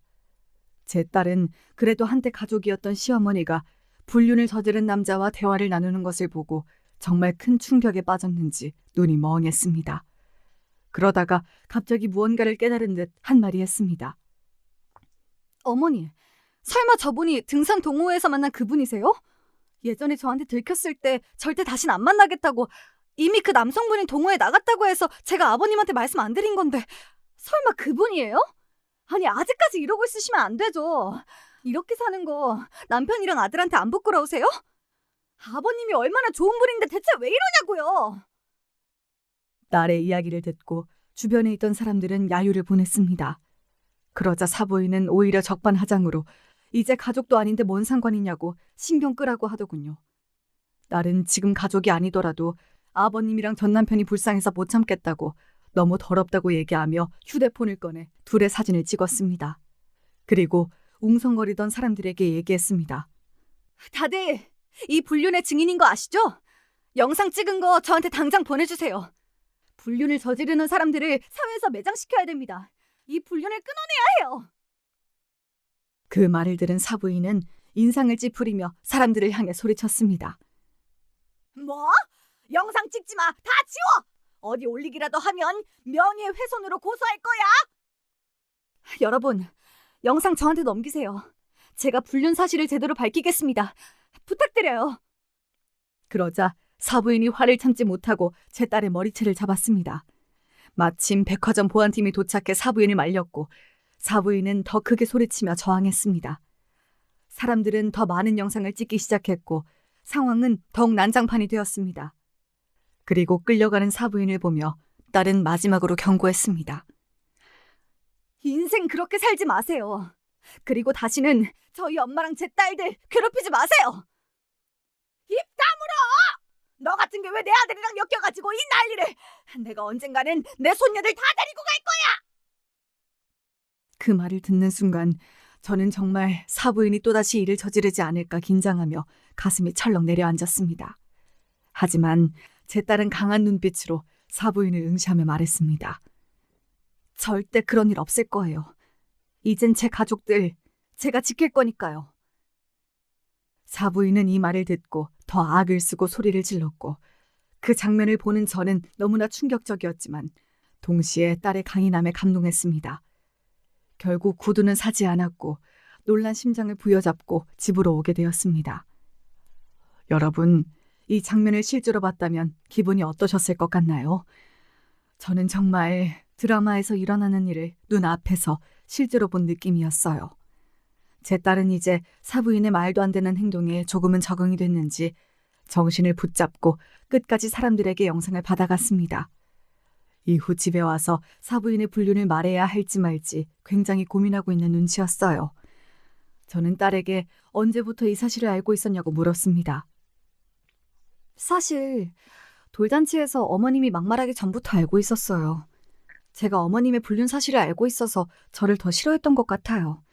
제 딸은 그래도 한때 가족이었던 시어머니가 불륜을 저지른 남자와 대화를 나누는 것을 보고 정말 큰 충격에 빠졌는지 눈이 멍했습니다. 그러다가 갑자기 무언가를 깨달은 듯 한마디 했습니다. 어머니, 설마 저분이 등산 동호회에서 만난 그분이세요? 예전에 저한테 들켰을 때 절대 다신 안 만나겠다고 이미 그 남성분이 동호회 나갔다고 해서 제가 아버님한테 말씀 안 드린 건데 설마 그분이에요? 아니 아직까지 이러고 있으시면 안 되죠. 이렇게 사는 거 남편이랑 아들한테 안 부끄러우세요? 아버님이 얼마나 좋은 분인데 대체 왜 이러냐고요. 딸의 이야기를 듣고 주변에 있던 사람들은 야유를 보냈습니다. 그러자 사부인은 오히려 적반하장으로 이제 가족도 아닌데 뭔 상관이냐고 신경 끄라고 하더군요. 딸은 지금 가족이 아니더라도 아버님이랑 전 남편이 불쌍해서 못 참겠다고 너무 더럽다고 얘기하며 휴대폰을 꺼내 둘의 사진을 찍었습니다. 그리고 웅성거리던 사람들에게 얘기했습니다. 다들 이 불륜의 증인인 거 아시죠? 영상 찍은 거 저한테 당장 보내주세요. 불륜을 저지르는 사람들을 사회에서 매장시켜야 됩니다. 이 불륜을 끊어내야 해요. 그 말을 들은 사부인은 인상을 찌푸리며 사람들을 향해 소리쳤습니다. 뭐? 영상 찍지 마! 다 지워! 어디 올리기라도 하면 명예훼손으로 고소할 거야! 여러분, 영상 저한테 넘기세요. 제가 불륜 사실을 제대로 밝히겠습니다. 부탁드려요. 그러자 사부인이 화를 참지 못하고 제 딸의 머리채를 잡았습니다. 마침 백화점 보안팀이 도착해 사부인을 말렸고 사부인은 더 크게 소리치며 저항했습니다. 사람들은 더 많은 영상을 찍기 시작했고 상황은 더욱 난장판이 되었습니다. 그리고 끌려가는 사부인을 보며 딸은 마지막으로 경고했습니다. 인생 그렇게 살지 마세요. 그리고 다시는 저희 엄마랑 제 딸들 괴롭히지 마세요. 입 다물어! 너 같은 게 왜 내 아들이랑 엮여가지고 이 난리를! 내가 언젠가는 내 손녀들 다 데리고 갈 거야! 그 말을 듣는 순간 저는 정말 사부인이 또다시 일을 저지르지 않을까 긴장하며 가슴이 철렁 내려앉았습니다. 하지만 제 딸은 강한 눈빛으로 사부인을 응시하며 말했습니다. 절대 그런 일 없을 거예요. 이젠 제 가족들 제가 지킬 거니까요. 사부인은 이 말을 듣고 더 악을 쓰고 소리를 질렀고 그 장면을 보는 저는 너무나 충격적이었지만 동시에 딸의 강인함에 감동했습니다. 결국 구두는 사지 않았고 놀란 심장을 부여잡고 집으로 오게 되었습니다. 여러분, 이 장면을 실제로 봤다면 기분이 어떠셨을 것 같나요? 저는 정말 드라마에서 일어나는 일을 눈앞에서 실제로 본 느낌이었어요. 제 딸은 이제 사부인의 말도 안 되는 행동에 조금은 적응이 됐는지 정신을 붙잡고 끝까지 사람들에게 영상을 받아갔습니다. 이후 집에 와서 사부인의 불륜을 말해야 할지 말지 굉장히 고민하고 있는 눈치였어요. 저는 딸에게 언제부터 이 사실을 알고 있었냐고 물었습니다. 사실 돌잔치에서 어머님이 막말하기 전부터 알고 있었어요. 제가 어머님의 불륜 사실을 알고 있어서 저를 더 싫어했던 것 같아요.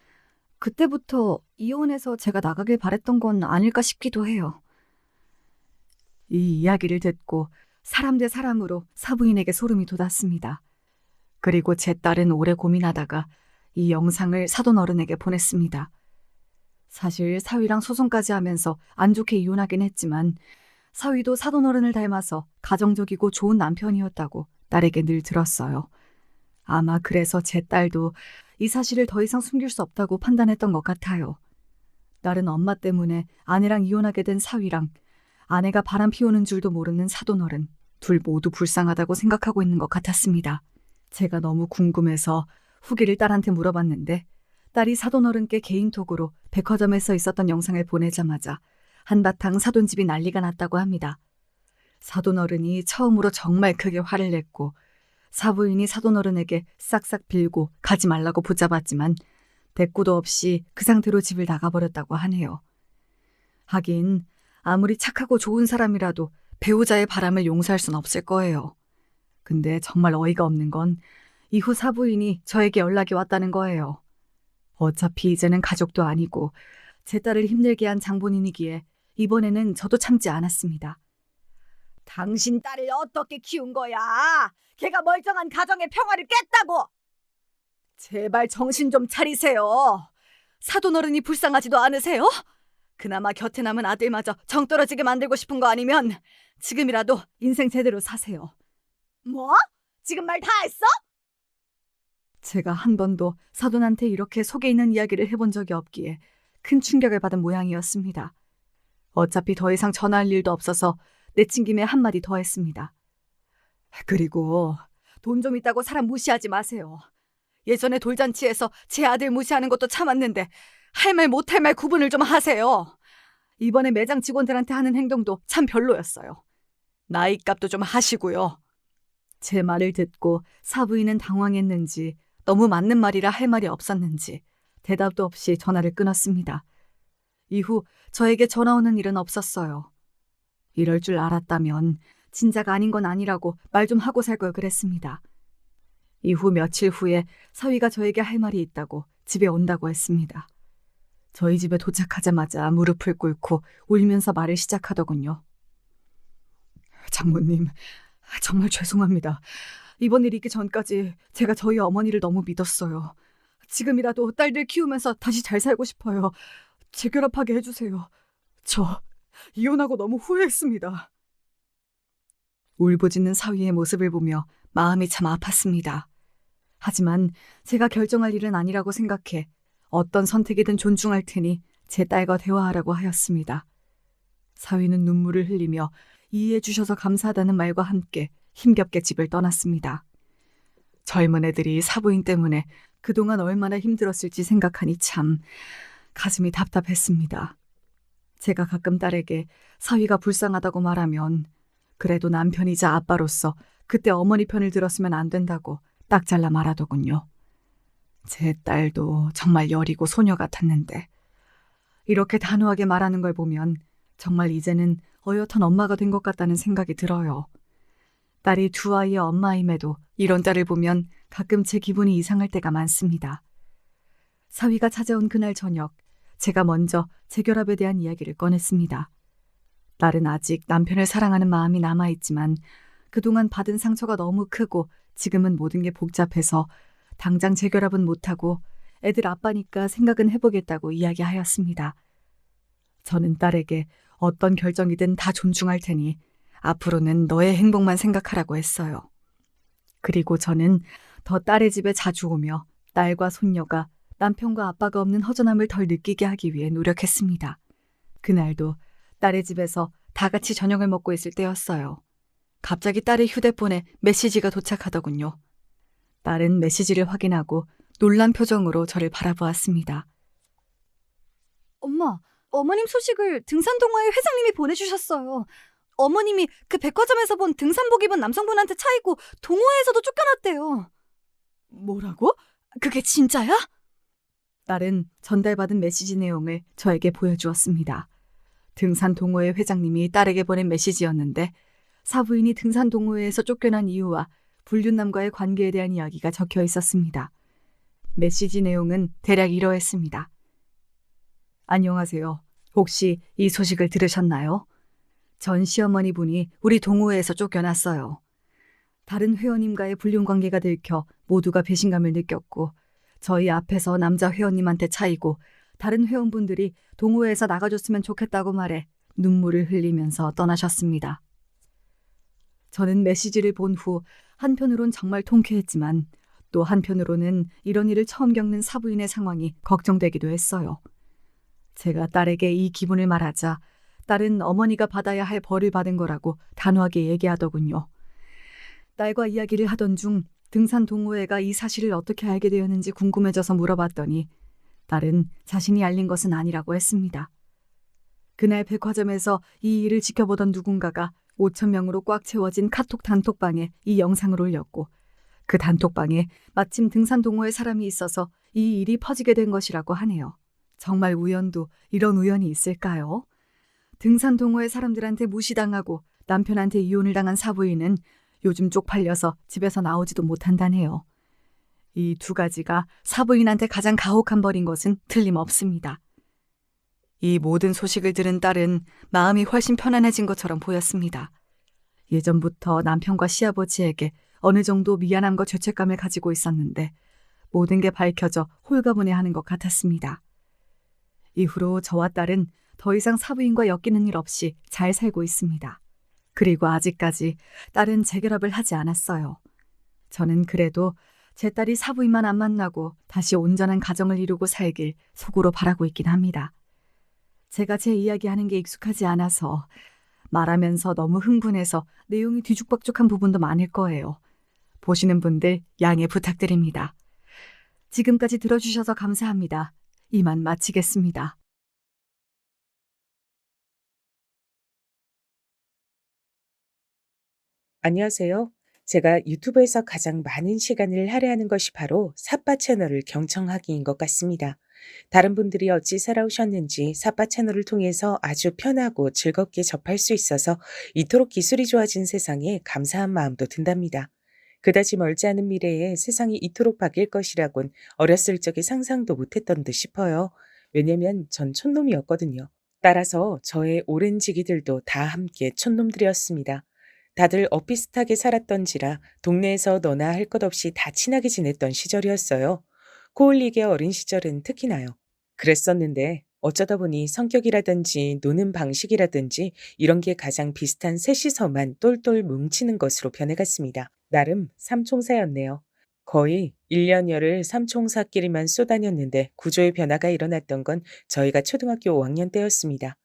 그때부터 이혼해서 제가 나가길 바랬던 건 아닐까 싶기도 해요. 이 이야기를 듣고 사람 대 사람으로 사부인에게 소름이 돋았습니다. 그리고 제 딸은 오래 고민하다가 이 영상을 사돈어른에게 보냈습니다. 사실 사위랑 소송까지 하면서 안 좋게 이혼하긴 했지만 사위도 사돈어른을 닮아서 가정적이고 좋은 남편이었다고 딸에게 늘 들었어요. 아마 그래서 제 딸도 이 사실을 더 이상 숨길 수 없다고 판단했던 것 같아요. 딸은 엄마 때문에 아내랑 이혼하게 된 사위랑 아내가 바람 피우는 줄도 모르는 사돈어른 둘 모두 불쌍하다고 생각하고 있는 것 같았습니다. 제가 너무 궁금해서 후기를 딸한테 물어봤는데 딸이 사돈어른께 개인톡으로 백화점에서 있었던 영상을 보내자마자 한바탕 사돈집이 난리가 났다고 합니다. 사돈어른이 처음으로 정말 크게 화를 냈고 사부인이 사돈어른에게 싹싹 빌고 가지 말라고 붙잡았지만 대꾸도 없이 그 상태로 집을 나가버렸다고 하네요. 하긴 아무리 착하고 좋은 사람이라도 배우자의 바람을 용서할 순 없을 거예요. 근데 정말 어이가 없는 건 이후 사부인이 저에게 연락이 왔다는 거예요. 어차피 이제는 가족도 아니고 제 딸을 힘들게 한 장본인이기에 이번에는 저도 참지 않았습니다. 당신 딸을 어떻게 키운 거야? 걔가 멀쩡한 가정의 평화를 깼다고! 제발 정신 좀 차리세요. 사돈어른이 불쌍하지도 않으세요? 그나마 곁에 남은 아들마저 정 떨어지게 만들고 싶은 거 아니면 지금이라도 인생 제대로 사세요. 뭐? 지금 말 다 했어? 제가 한 번도 사돈한테 이렇게 속에 있는 이야기를 해본 적이 없기에 큰 충격을 받은 모양이었습니다. 어차피 더 이상 전화할 일도 없어서 내친 김에 한마디 더 했습니다. 그리고 돈 좀 있다고 사람 무시하지 마세요. 예전에 돌잔치에서 제 아들 무시하는 것도 참았는데 할 말 못할 말 구분을 좀 하세요. 이번에 매장 직원들한테 하는 행동도 참 별로였어요. 나이값도 좀 하시고요. 제 말을 듣고 사부인은 당황했는지 너무 맞는 말이라 할 말이 없었는지 대답도 없이 전화를 끊었습니다. 이후 저에게 전화 오는 일은 없었어요. 이럴 줄 알았다면 진짜가 아닌 건 아니라고 말 좀 하고 살 걸 그랬습니다. 이후 며칠 후에 사위가 저에게 할 말이 있다고 집에 온다고 했습니다. 저희 집에 도착하자마자 무릎을 꿇고 울면서 말을 시작하더군요. 장모님, 정말 죄송합니다. 이번 일이 있기 전까지 제가 저희 어머니를 너무 믿었어요. 지금이라도 딸들 키우면서 다시 잘 살고 싶어요. 재결합하게 해주세요. 저 이혼하고 너무 후회했습니다. 울부짖는 사위의 모습을 보며 마음이 참 아팠습니다. 하지만 제가 결정할 일은 아니라고 생각해 어떤 선택이든 존중할 테니 제 딸과 대화하라고 하였습니다. 사위는 눈물을 흘리며 이해해 주셔서 감사하다는 말과 함께 힘겹게 집을 떠났습니다. 젊은 애들이 사부인 때문에 그동안 얼마나 힘들었을지 생각하니 참 가슴이 답답했습니다. 제가 가끔 딸에게 사위가 불쌍하다고 말하면 그래도 남편이자 아빠로서 그때 어머니 편을 들었으면 안 된다고 딱 잘라 말하더군요. 제 딸도 정말 여리고 소녀 같았는데 이렇게 단호하게 말하는 걸 보면 정말 이제는 어엿한 엄마가 된 것 같다는 생각이 들어요. 딸이 두 아이의 엄마임에도 이런 딸을 보면 가끔 제 기분이 이상할 때가 많습니다. 사위가 찾아온 그날 저녁, 제가 먼저 재결합에 대한 이야기를 꺼냈습니다. 딸은 아직 남편을 사랑하는 마음이 남아있지만 그동안 받은 상처가 너무 크고 지금은 모든 게 복잡해서 당장 재결합은 못하고 애들 아빠니까 생각은 해보겠다고 이야기하였습니다. 저는 딸에게 어떤 결정이든 다 존중할 테니 앞으로는 너의 행복만 생각하라고 했어요. 그리고 저는 더 딸의 집에 자주 오며 딸과 손녀가 남편과 아빠가 없는 허전함을 덜 느끼게 하기 위해 노력했습니다. 그날도 딸의 집에서 다 같이 저녁을 먹고 있을 때였어요. 갑자기 딸의 휴대폰에 메시지가 도착하더군요. 딸은 메시지를 확인하고 놀란 표정으로 저를 바라보았습니다. 엄마, 어머님 소식을 등산동호회 회장님이 보내주셨어요. 어머님이 그 백화점에서 본 등산복 입은 남성분한테 차이고 동호회에서도 쫓겨났대요. 뭐라고? 그게 진짜야? 딸은 전달받은 메시지 내용을 저에게 보여주었습니다. 등산 동호회 회장님이 딸에게 보낸 메시지였는데 사부인이 등산 동호회에서 쫓겨난 이유와 불륜남과의 관계에 대한 이야기가 적혀 있었습니다. 메시지 내용은 대략 이러했습니다. 안녕하세요. 혹시 이 소식을 들으셨나요? 전 시어머니 분이 우리 동호회에서 쫓겨났어요. 다른 회원님과의 불륜 관계가 들켜 모두가 배신감을 느꼈고 저희 앞에서 남자 회원님한테 차이고 다른 회원분들이 동호회에서 나가줬으면 좋겠다고 말해 눈물을 흘리면서 떠나셨습니다. 저는 메시지를 본 후 한편으론 정말 통쾌했지만 또 한편으로는 이런 일을 처음 겪는 사부인의 상황이 걱정되기도 했어요. 제가 딸에게 이 기분을 말하자 딸은 어머니가 받아야 할 벌을 받은 거라고 단호하게 얘기하더군요. 딸과 이야기를 하던 중 등산 동호회가 이 사실을 어떻게 알게 되었는지 궁금해져서 물어봤더니 딸은 자신이 알린 것은 아니라고 했습니다. 그날 백화점에서 이 일을 지켜보던 누군가가 5,000명으로 꽉 채워진 카톡 단톡방에 이 영상을 올렸고 그 단톡방에 마침 등산 동호회 사람이 있어서 이 일이 퍼지게 된 것이라고 하네요. 정말 우연도 이런 우연이 있을까요? 등산 동호회 사람들한테 무시당하고 남편한테 이혼을 당한 사부인은 요즘 쪽팔려서 집에서 나오지도 못한다네요. 이 두 가지가 사부인한테 가장 가혹한 벌인 것은 틀림없습니다. 이 모든 소식을 들은 딸은 마음이 훨씬 편안해진 것처럼 보였습니다. 예전부터 남편과 시아버지에게 어느 정도 미안함과 죄책감을 가지고 있었는데 모든 게 밝혀져 홀가분해하는 것 같았습니다. 이후로 저와 딸은 더 이상 사부인과 엮이는 일 없이 잘 살고 있습니다. 그리고 아직까지 딸은 재결합을 하지 않았어요. 저는 그래도 제 딸이 사부인만 안 만나고 다시 온전한 가정을 이루고 살길 속으로 바라고 있긴 합니다. 제가 제 이야기하는 게 익숙하지 않아서 말하면서 너무 흥분해서 내용이 뒤죽박죽한 부분도 많을 거예요. 보시는 분들 양해 부탁드립니다. 지금까지 들어주셔서 감사합니다. 이만 마치겠습니다. 안녕하세요. 제가 유튜브에서 가장 많은 시간을 할애하는 것이 바로 삿바 채널을 경청하기인 것 같습니다. 다른 분들이 어찌 살아오셨는지 삿바 채널을 통해서 아주 편하고 즐겁게 접할 수 있어서 이토록 기술이 좋아진 세상에 감사한 마음도 든답니다. 그다지 멀지 않은 미래에 세상이 이토록 바뀔 것이라곤 어렸을 적에 상상도 못했던 듯 싶어요. 왜냐면 전 촌놈이었거든요. 따라서 저의 오랜 지기들도 다 함께 촌놈들이었습니다. 다들 엇비슷하게 살았던지라 동네에서 너나 할 것 없이 다 친하게 지냈던 시절이었어요. 코올리게 어린 시절은 특히나요. 그랬었는데 어쩌다 보니 성격이라든지 노는 방식이라든지 이런 게 가장 비슷한 셋이서만 똘똘 뭉치는 것으로 변해갔습니다. 나름 삼총사였네요. 거의 1년여를 삼총사끼리만 쏘다녔는데 구조의 변화가 일어났던 건 저희가 초등학교 5학년 때였습니다.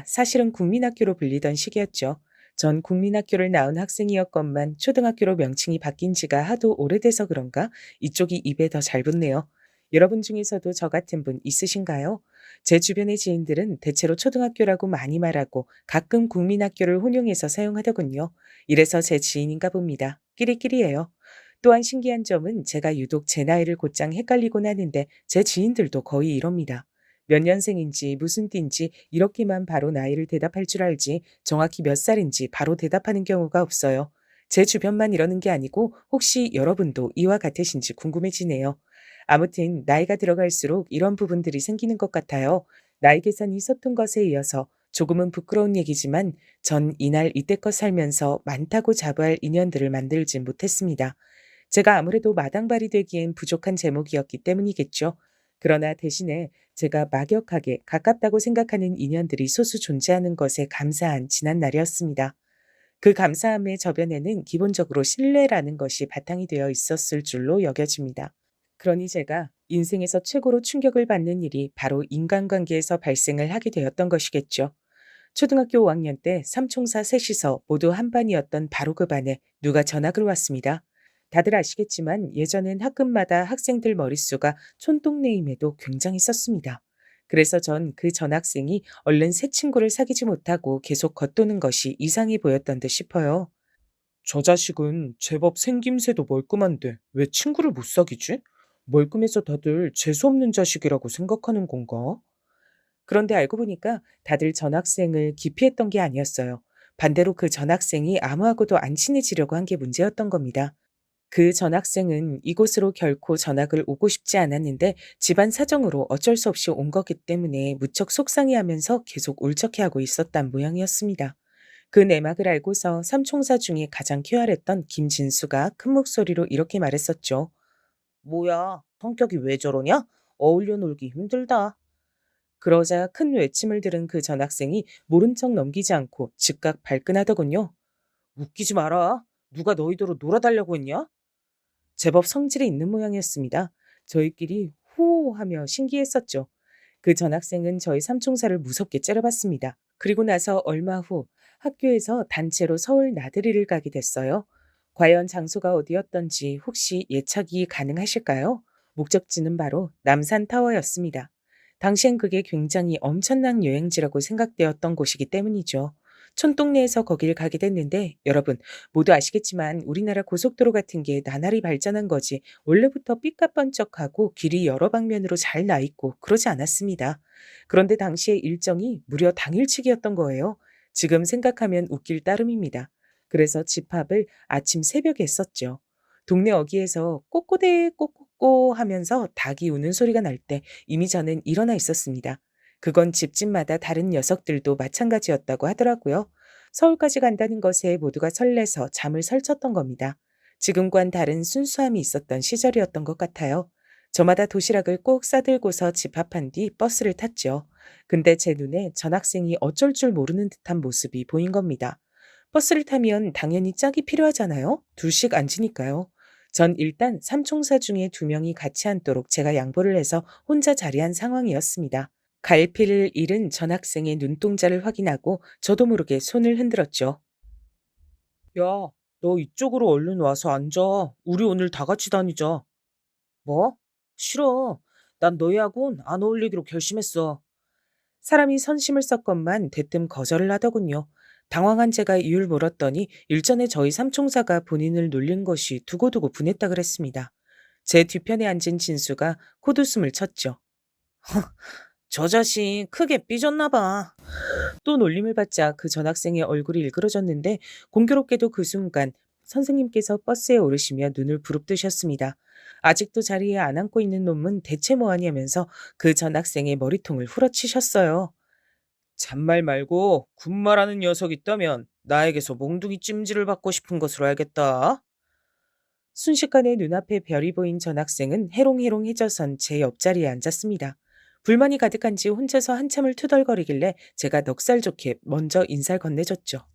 사실은 국민학교로 불리던 시기였죠. 전 국민학교를 나온 학생이었건만 초등학교로 명칭이 바뀐 지가 하도 오래돼서 그런가 이쪽이 입에 더 잘 붙네요. 여러분 중에서도 저 같은 분 있으신가요? 제 주변의 지인들은 대체로 초등학교라고 많이 말하고 가끔 국민학교를 혼용해서 사용하더군요. 이래서 제 지인인가 봅니다. 끼리끼리예요. 또한 신기한 점은 제가 유독 제 나이를 곧장 헷갈리곤 하는데 제 지인들도 거의 이럽니다. 몇 년생인지 무슨 띠인지 이렇게만 바로 나이를 대답할 줄 알지 정확히 몇 살인지 바로 대답하는 경우가 없어요. 제 주변만 이러는 게 아니고 혹시 여러분도 이와 같으신지 궁금해지네요. 아무튼 나이가 들어갈수록 이런 부분들이 생기는 것 같아요. 나이 계산이 서툰 것에 이어서 조금은 부끄러운 얘기지만 전 이날 이때껏 살면서 많다고 자부할 인연들을 만들진 못했습니다. 제가 아무래도 마당발이 되기엔 부족한 제목이었기 때문이겠죠. 그러나 대신에 제가 막역하게 가깝다고 생각하는 인연들이 소수 존재하는 것에 감사한 지난 날이었습니다. 그 감사함의 저변에는 기본적으로 신뢰라는 것이 바탕이 되어 있었을 줄로 여겨집니다. 그러니 제가 인생에서 최고로 충격을 받는 일이 바로 인간관계에서 발생을 하게 되었던 것이겠죠. 초등학교 5학년 때 삼총사 셋이서 모두 한 반이었던 바로 그 반에 누가 전학을 왔습니다. 다들 아시겠지만 예전엔 학급마다 학생들 머릿수가 촌동네임에도 굉장히 썼습니다. 그래서 전 그 전학생이 얼른 새 친구를 사귀지 못하고 계속 겉도는 것이 이상해 보였던 듯 싶어요. 저 자식은 제법 생김새도 멀끔한데 왜 친구를 못 사귀지? 멀끔해서 다들 재수없는 자식이라고 생각하는 건가? 그런데 알고 보니까 다들 전학생을 기피했던 게 아니었어요. 반대로 그 전학생이 아무하고도 안 친해지려고 한 게 문제였던 겁니다. 그 전학생은 이곳으로 결코 전학을 오고 싶지 않았는데 집안 사정으로 어쩔 수 없이 온 거기 때문에 무척 속상해하면서 계속 울적해하고 있었단 모양이었습니다. 그 내막을 알고서 삼총사 중에 가장 쾌활했던 김진수가 큰 목소리로 이렇게 말했었죠. 뭐야, 성격이 왜 저러냐? 어울려 놀기 힘들다. 그러자 큰 외침을 들은 그 전학생이 모른 척 넘기지 않고 즉각 발끈하더군요. 웃기지 마라. 누가 너희더러 놀아달라고 했냐? 제법 성질이 있는 모양이었습니다. 저희끼리 호호하며 신기했었죠. 그 전학생은 저희 삼총사를 무섭게 째려봤습니다. 그리고 나서 얼마 후 학교에서 단체로 서울 나들이를 가게 됐어요. 과연 장소가 어디였던지 혹시 예측이 가능하실까요? 목적지는 바로 남산타워였습니다. 당시엔 그게 굉장히 엄청난 여행지라고 생각되었던 곳이기 때문이죠. 촌동네에서 거길 가게 됐는데 여러분 모두 아시겠지만 우리나라 고속도로 같은 게 나날이 발전한 거지 원래부터 삐까뻔쩍하고 길이 여러 방면으로 잘 나 있고 그러지 않았습니다. 그런데 당시의 일정이 무려 당일치기였던 거예요. 지금 생각하면 웃길 따름입니다. 그래서 집합을 아침 새벽에 했었죠. 동네 어귀에서 꼬꼬대 꼬꼬꼬 하면서 닭이 우는 소리가 날 때 이미 저는 일어나 있었습니다. 그건 집집마다 다른 녀석들도 마찬가지였다고 하더라고요. 서울까지 간다는 것에 모두가 설레서 잠을 설쳤던 겁니다. 지금과는 다른 순수함이 있었던 시절이었던 것 같아요. 저마다 도시락을 꼭 싸들고서 집합한 뒤 버스를 탔죠. 근데 제 눈에 전학생이 어쩔 줄 모르는 듯한 모습이 보인 겁니다. 버스를 타면 당연히 짝이 필요하잖아요. 둘씩 앉으니까요. 전 일단 삼총사 중에 2명이 같이 앉도록 제가 양보를 해서 혼자 자리한 상황이었습니다. 갈피를 잃은 전학생의 눈동자를 확인하고 저도 모르게 손을 흔들었죠. 야, 너 이쪽으로 얼른 와서 앉아. 우리 오늘 다 같이 다니자. 뭐? 싫어. 난 너희하고는 안 어울리기로 결심했어. 사람이 선심을 썼건만 대뜸 거절을 하더군요. 당황한 제가 이유를 물었더니 일전에 저희 삼총사가 본인을 놀린 것이 두고두고 분했다 그랬습니다. 제 뒤편에 앉은 진수가 콧웃음을 쳤죠. 저 자식 크게 삐졌나 봐. 또 놀림을 받자 그 전학생의 얼굴이 일그러졌는데 공교롭게도 그 순간 선생님께서 버스에 오르시며 눈을 부릅뜨셨습니다. 아직도 자리에 안 앉고 있는 놈은 대체 뭐하냐면서 그 전 학생의 머리통을 후려치셨어요. 잔말 말고 군말하는 녀석 있다면 나에게서 몽둥이 찜질을 받고 싶은 것으로 알겠다. 순식간에 눈앞에 별이 보인 전 학생은 해롱해롱해져선 제 옆자리에 앉았습니다. 불만이 가득한지 혼자서 한참을 투덜거리길래 제가 넉살 좋게 먼저 인사를 건네줬죠.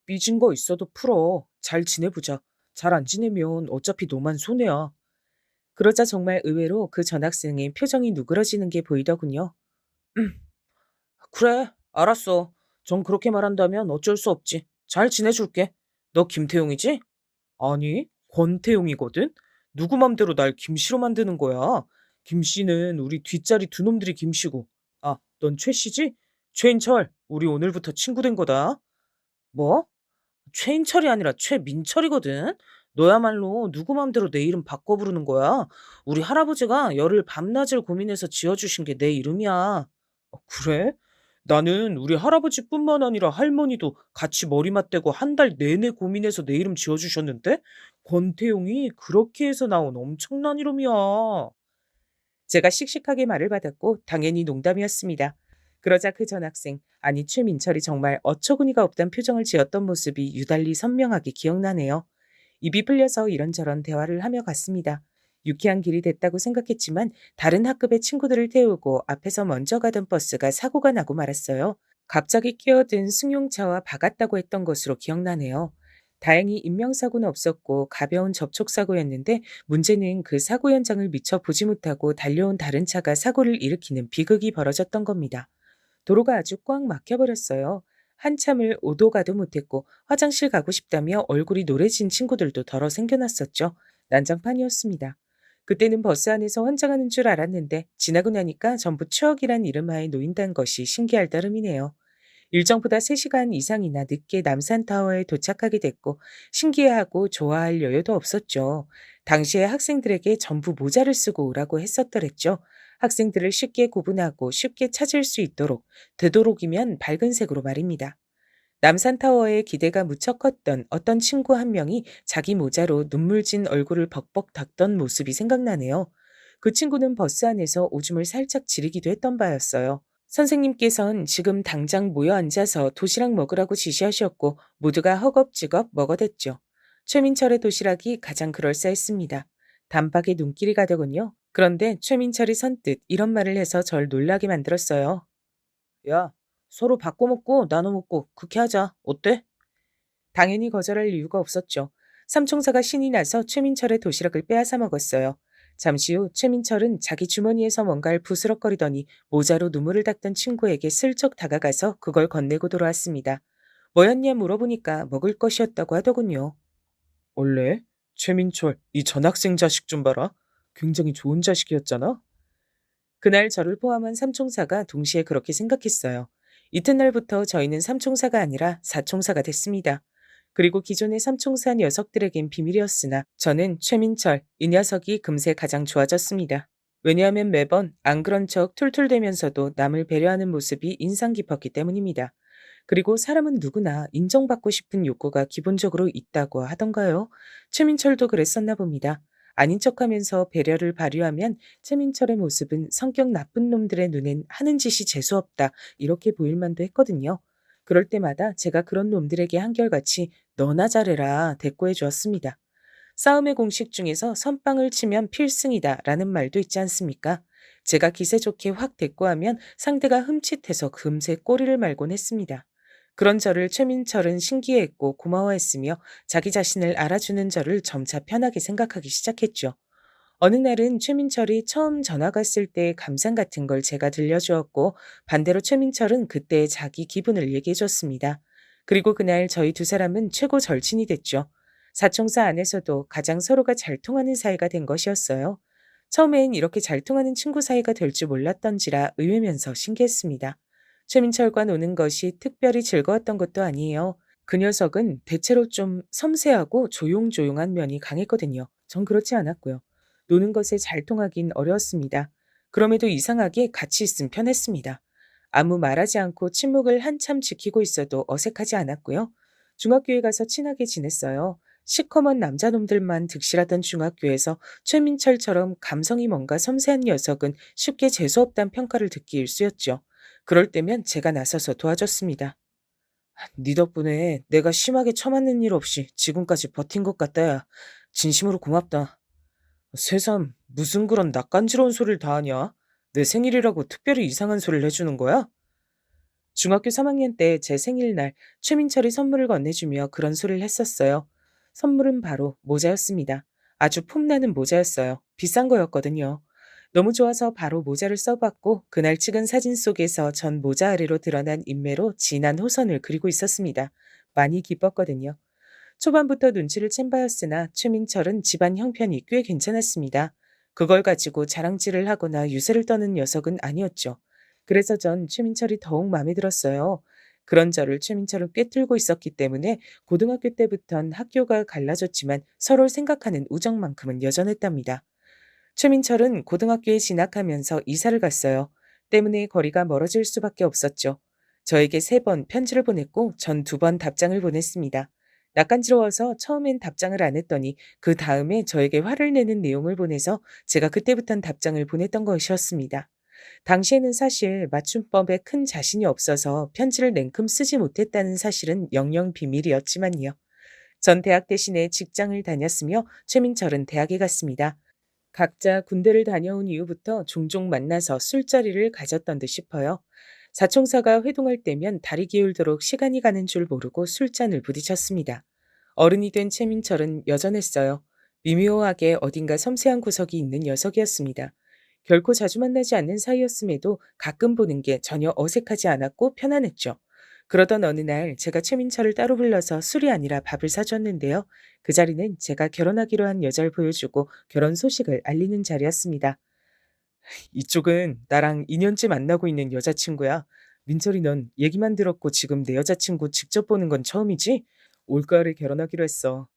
삐진 거 있어도 풀어. 잘 지내보자. 잘 안 지내면 어차피 너만 손해야. 그러자 정말 의외로 그 전 학생의 표정이 누그러지는 게 보이더군요. 그래, 알았어. 정 그렇게 말한다면 어쩔 수 없지. 잘 지내줄게. 너 김태용이지? 아니, 권태용이거든? 누구 맘대로 날 김씨로 만드는 거야? 김씨는 우리 뒷자리 두 놈들이 김씨고. 아, 넌 최씨지? 최인철, 우리 오늘부터 친구 된 거다. 뭐? 최인철이 아니라 최민철이거든? 너야말로 누구 맘대로 내 이름 바꿔 부르는 거야? 우리 할아버지가 열흘 밤낮을 고민해서 지어주신 게 내 이름이야. 그래? 나는 우리 할아버지뿐만 아니라 할머니도 같이 머리 맞대고 한 달 내내 고민해서 내 이름 지어주셨는데 권태용이 그렇게 해서 나온 엄청난 이름이야. 제가 씩씩하게 말을 받았고 당연히 농담이었습니다. 그러자 그 전 학생, 아니 최민철이 정말 어처구니가 없단 표정을 지었던 모습이 유달리 선명하게 기억나네요. 입이 풀려서 이런저런 대화를 하며 갔습니다. 유쾌한 길이 됐다고 생각했지만 다른 학급의 친구들을 태우고 앞에서 먼저 가던 버스가 사고가 나고 말았어요. 갑자기 끼어든 승용차와 박았다고 했던 것으로 기억나네요. 다행히 인명사고는 없었고 가벼운 접촉사고였는데 문제는 그 사고 현장을 미처 보지 못하고 달려온 다른 차가 사고를 일으키는 비극이 벌어졌던 겁니다. 도로가 아주 꽉 막혀버렸어요. 한참을 오도 가도 못했고 화장실 가고 싶다며 얼굴이 노래진 친구들도 덜어 생겨났었죠. 난장판이었습니다. 그때는 버스 안에서 환장하는 줄 알았는데 지나고 나니까 전부 추억이란 이름하에 놓인다는 것이 신기할 따름이네요. 일정보다 3시간 이상이나 늦게 남산타워에 도착하게 됐고 신기해하고 좋아할 여유도 없었죠. 당시에 학생들에게 전부 모자를 쓰고 오라고 했었더랬죠. 학생들을 쉽게 구분하고 쉽게 찾을 수 있도록 되도록이면 밝은 색으로 말입니다. 남산타워에 기대가 무척 컸던 어떤 친구 한 명이 자기 모자로 눈물진 얼굴을 벅벅 닦던 모습이 생각나네요. 그 친구는 버스 안에서 오줌을 살짝 지리기도 했던 바였어요. 선생님께선 지금 당장 모여 앉아서 도시락 먹으라고 지시하셨고 모두가 허겁지겁 먹어댔죠. 최민철의 도시락이 가장 그럴싸했습니다. 단박에 눈길이 가더군요. 그런데 최민철이 선뜻 이런 말을 해서 절 놀라게 만들었어요. 야, 서로 바꿔 먹고 나눠 먹고 그렇게 하자. 어때? 당연히 거절할 이유가 없었죠. 삼총사가 신이 나서 최민철의 도시락을 빼앗아 먹었어요. 잠시 후 최민철은 자기 주머니에서 뭔가를 부스럭거리더니 모자로 눈물을 닦던 친구에게 슬쩍 다가가서 그걸 건네고 돌아왔습니다. 뭐였냐 물어보니까 먹을 것이었다고 하더군요. 원래 최민철 이 전학생 자식 좀 봐라. 굉장히 좋은 자식이었잖아. 그날 저를 포함한 삼총사가 동시에 그렇게 생각했어요. 이튿날부터 저희는 삼총사가 아니라 사총사가 됐습니다. 그리고 기존의 삼총사 녀석들에겐 비밀이었으나 저는 최민철, 이 녀석이 금세 가장 좋아졌습니다. 왜냐하면 매번 안 그런 척 툴툴대면서도 남을 배려하는 모습이 인상 깊었기 때문입니다. 그리고 사람은 누구나 인정받고 싶은 욕구가 기본적으로 있다고 하던가요? 최민철도 그랬었나 봅니다. 아닌 척하면서 배려를 발휘하면 최민철의 모습은 성격 나쁜 놈들의 눈엔 하는 짓이 재수없다 이렇게 보일 만도 했거든요. 그럴 때마다 제가 그런 놈들에게 한결같이 너나 잘해라 대꾸해 주었습니다. 싸움의 공식 중에서 선빵을 치면 필승이다 라는 말도 있지 않습니까? 제가 기세 좋게 확 대꾸하면 상대가 흠칫해서 금세 꼬리를 말곤 했습니다. 그런 저를 최민철은 신기해했고 고마워했으며 자기 자신을 알아주는 저를 점차 편하게 생각하기 시작했죠. 어느 날은 최민철이 처음 전화 갔을 때의 감상 같은 걸 제가 들려주었고 반대로 최민철은 그때의 자기 기분을 얘기해줬습니다. 그리고 그날 저희 두 사람은 최고 절친이 됐죠. 사총사 안에서도 가장 서로가 잘 통하는 사이가 된 것이었어요. 처음엔 이렇게 잘 통하는 친구 사이가 될 줄 몰랐던지라 의외면서 신기했습니다. 최민철과 노는 것이 특별히 즐거웠던 것도 아니에요. 그 녀석은 대체로 좀 섬세하고 조용조용한 면이 강했거든요. 전 그렇지 않았고요. 노는 것에 잘 통하긴 어려웠습니다. 그럼에도 이상하게 같이 있음 편했습니다. 아무 말하지 않고 침묵을 한참 지키고 있어도 어색하지 않았고요. 중학교에 가서 친하게 지냈어요. 시커먼 남자놈들만 득실하던 중학교에서 최민철처럼 감성이 뭔가 섬세한 녀석은 쉽게 재수없단 평가를 듣기 일쑤였죠. 그럴 때면 제가 나서서 도와줬습니다. 네 덕분에 내가 심하게 처맞는 일 없이 지금까지 버틴 것 같다, 야. 진심으로 고맙다. 새삼, 무슨 그런 낯간지러운 소리를 다 하냐? 내 생일이라고 특별히 이상한 소리를 해주는 거야? 중학교 3학년 때 제 생일날 최민철이 선물을 건네주며 그런 소리를 했었어요. 선물은 바로 모자였습니다. 아주 폼나는 모자였어요. 비싼 거였거든요. 너무 좋아서 바로 모자를 써봤고 그날 찍은 사진 속에서 전 모자 아래로 드러난 인매로 진한 호선을 그리고 있었습니다. 많이 기뻤거든요. 초반부터 눈치를 챈 바였으나 최민철은 집안 형편이 꽤 괜찮았습니다. 그걸 가지고 자랑질을 하거나 유세를 떠는 녀석은 아니었죠. 그래서 전 최민철이 더욱 마음에 들었어요. 그런 저를 최민철은 꿰뚫고 있었기 때문에 고등학교 때부턴 학교가 갈라졌지만 서로를 생각하는 우정만큼은 여전했답니다. 최민철은 고등학교에 진학하면서 이사를 갔어요. 때문에 거리가 멀어질 수밖에 없었죠. 저에게 3번 편지를 보냈고 전 2번 답장을 보냈습니다. 낯간지러워서 처음엔 답장을 안 했더니 그 다음에 저에게 화를 내는 내용을 보내서 제가 그때부턴 답장을 보냈던 것이었습니다. 당시에는 사실 맞춤법에 큰 자신이 없어서 편지를 냉큼 쓰지 못했다는 사실은 영영 비밀이었지만요. 전 대학 대신에 직장을 다녔으며 최민철은 대학에 갔습니다. 각자 군대를 다녀온 이후부터 종종 만나서 술자리를 가졌던 듯 싶어요. 사총사가 회동할 때면 다리 기울도록 시간이 가는 줄 모르고 술잔을 부딪혔습니다. 어른이 된 최민철은 여전했어요. 미묘하게 어딘가 섬세한 구석이 있는 녀석이었습니다. 결코 자주 만나지 않는 사이였음에도 가끔 보는 게 전혀 어색하지 않았고 편안했죠. 그러던 어느 날 제가 최민철을 따로 불러서 술이 아니라 밥을 사줬는데요. 그 자리는 제가 결혼하기로 한 여자를 보여주고 결혼 소식을 알리는 자리였습니다. 이쪽은 나랑 2년째 만나고 있는 여자친구야. 민철이 넌 얘기만 들었고 지금 내 여자친구 직접 보는 건 처음이지? 올가을에 결혼하기로 했어.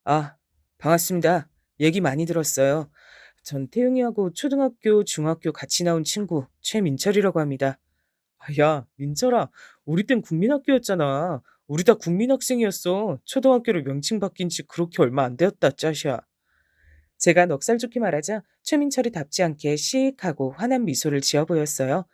아, 반갑습니다. 얘기 많이 들었어요. 전 태용이하고 초등학교, 중학교 같이 나온 친구 최민철이라고 합니다. 야, 민철아, 우리 땐 국민학교였잖아. 우리 다 국민학생이었어. 초등학교로 명칭 바뀐 지 그렇게 얼마 안 되었다, 짜샤. 제가 넉살 좋게 말하자 최민철이 답지 않게 시익하고 환한 미소를 지어 보였어요.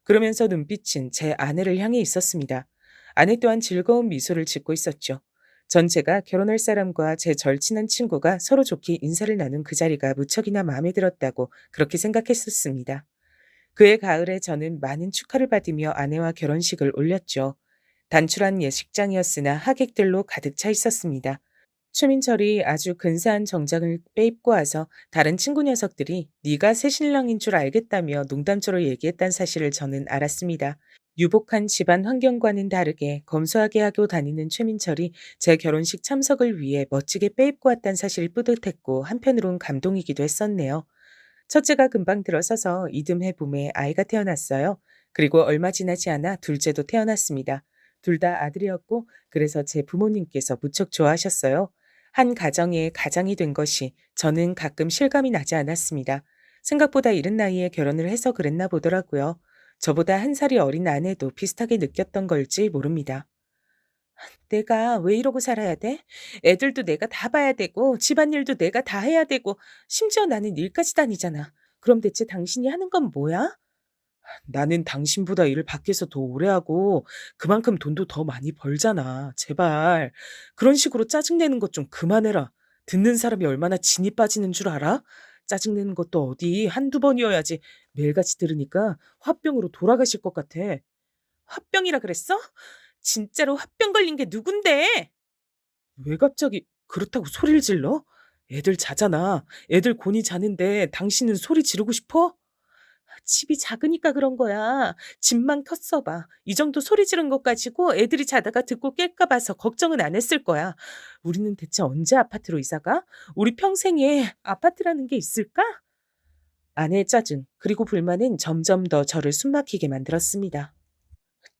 그러면서 눈빛은 제 아내를 향해 있었습니다. 아내 또한 즐거운 미소를 짓고 있었죠. 전 제가 결혼할 사람과 제 절친한 친구가 서로 좋게 인사를 나눈 그 자리가 무척이나 마음에 들었다고 그렇게 생각했었습니다. 그해 가을에 저는 많은 축하를 받으며 아내와 결혼식을 올렸죠. 단출한 예식장이었으나 하객들로 가득 차 있었습니다. 최민철이 아주 근사한 정장을 빼입고 와서 다른 친구 녀석들이 네가 새 신랑인 줄 알겠다며 농담조로 얘기했단 사실을 저는 알았습니다. 유복한 집안 환경과는 다르게 검소하게 하고 다니는 최민철이 제 결혼식 참석을 위해 멋지게 빼입고 왔단 사실이 뿌듯했고 한편으론 감동이기도 했었네요. 첫째가 금방 들어서서 이듬해 봄에 아이가 태어났어요. 그리고 얼마 지나지 않아 둘째도 태어났습니다. 둘 다 아들이었고 그래서 제 부모님께서 무척 좋아하셨어요. 한 가정의 가장이 된 것이 저는 가끔 실감이 나지 않았습니다. 생각보다 이른 나이에 결혼을 해서 그랬나 보더라고요. 저보다 1살이 어린 아내도 비슷하게 느꼈던 걸지 모릅니다. 내가 왜 이러고 살아야 돼? 애들도 내가 다 봐야 되고 집안일도 내가 다 해야 되고 심지어 나는 일까지 다니잖아. 그럼 대체 당신이 하는 건 뭐야? 나는 당신보다 일을 밖에서 더 오래 하고 그만큼 돈도 더 많이 벌잖아. 제발. 그런 식으로 짜증내는 것 좀 그만해라. 듣는 사람이 얼마나 진이 빠지는 줄 알아? 짜증내는 것도 어디 한두 번이어야지 매일같이 들으니까 화병으로 돌아가실 것 같아. 화병이라 그랬어? 진짜로 화병 걸린 게 누군데? 왜 갑자기 그렇다고 소리를 질러? 애들 자잖아. 애들 곤히 자는데 당신은 소리 지르고 싶어? 집이 작으니까 그런 거야. 집만 컸어 봐. 이 정도 소리 지른 것 가지고 애들이 자다가 듣고 깰까 봐서 걱정은 안 했을 거야. 우리는 대체 언제 아파트로 이사 가? 우리 평생에 아파트라는 게 있을까? 아내의 짜증 그리고 불만은 점점 더 저를 숨막히게 만들었습니다.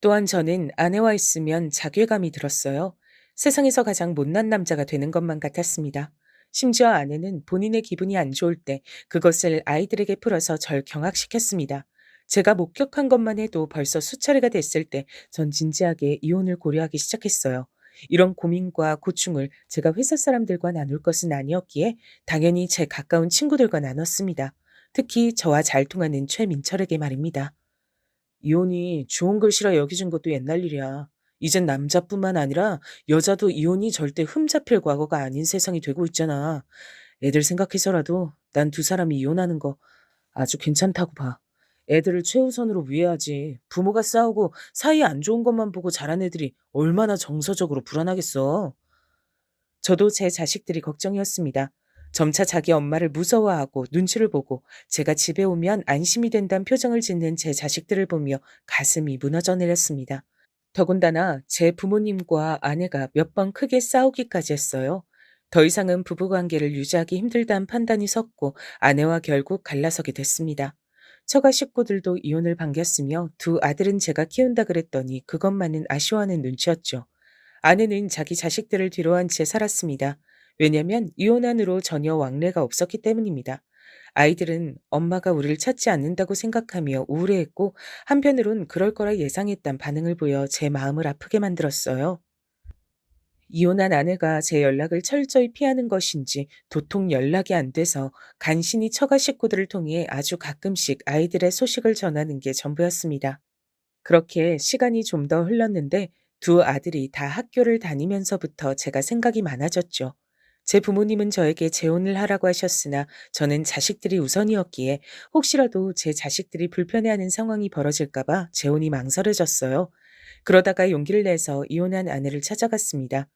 또한 저는 아내와 있으면 자괴감이 들었어요. 세상에서 가장 못난 남자가 되는 것만 같았습니다. 심지어 아내는 본인의 기분이 안 좋을 때 그것을 아이들에게 풀어서 절 경악시켰습니다. 제가 목격한 것만 해도 벌써 수차례가 됐을 때 전 진지하게 이혼을 고려하기 시작했어요. 이런 고민과 고충을 제가 회사 사람들과 나눌 것은 아니었기에 당연히 제 가까운 친구들과 나눴습니다. 특히 저와 잘 통하는 최민철에게 말입니다. 이혼이 좋은 글씨라 여겨진 것도 옛날 일이야. 이젠 남자뿐만 아니라 여자도 이혼이 절대 흠잡힐 과거가 아닌 세상이 되고 있잖아. 애들 생각해서라도 난 두 사람이 이혼하는 거 아주 괜찮다고 봐. 애들을 최우선으로 위해야지. 부모가 싸우고 사이 안 좋은 것만 보고 자란 애들이 얼마나 정서적으로 불안하겠어. 저도 제 자식들이 걱정이었습니다. 점차 자기 엄마를 무서워하고 눈치를 보고 제가 집에 오면 안심이 된다는 표정을 짓는 제 자식들을 보며 가슴이 무너져 내렸습니다. 더군다나 제 부모님과 아내가 몇 번 크게 싸우기까지 했어요. 더 이상은 부부관계를 유지하기 힘들다는 판단이 섰고 아내와 결국 갈라서게 됐습니다. 처가 식구들도 이혼을 반겼으며 두 아들은 제가 키운다 그랬더니 그것만은 아쉬워하는 눈치였죠. 아내는 자기 자식들을 뒤로한 채 살았습니다. 왜냐면 이혼한 후로 전혀 왕래가 없었기 때문입니다. 아이들은 엄마가 우리를 찾지 않는다고 생각하며 우울해했고 한편으론 그럴 거라 예상했단 반응을 보여 제 마음을 아프게 만들었어요. 이혼한 아내가 제 연락을 철저히 피하는 것인지 도통 연락이 안 돼서 간신히 처가 식구들을 통해 아주 가끔씩 아이들의 소식을 전하는 게 전부였습니다. 그렇게 시간이 좀 더 흘렀는데 두 아들이 다 학교를 다니면서부터 제가 생각이 많아졌죠. 제 부모님은 저에게 재혼을 하라고 하셨으나 저는 자식들이 우선이었기에 혹시라도 제 자식들이 불편해하는 상황이 벌어질까봐 재혼이 망설여졌어요. 그러다가 용기를 내서 이혼한 아내를 찾아갔습니다.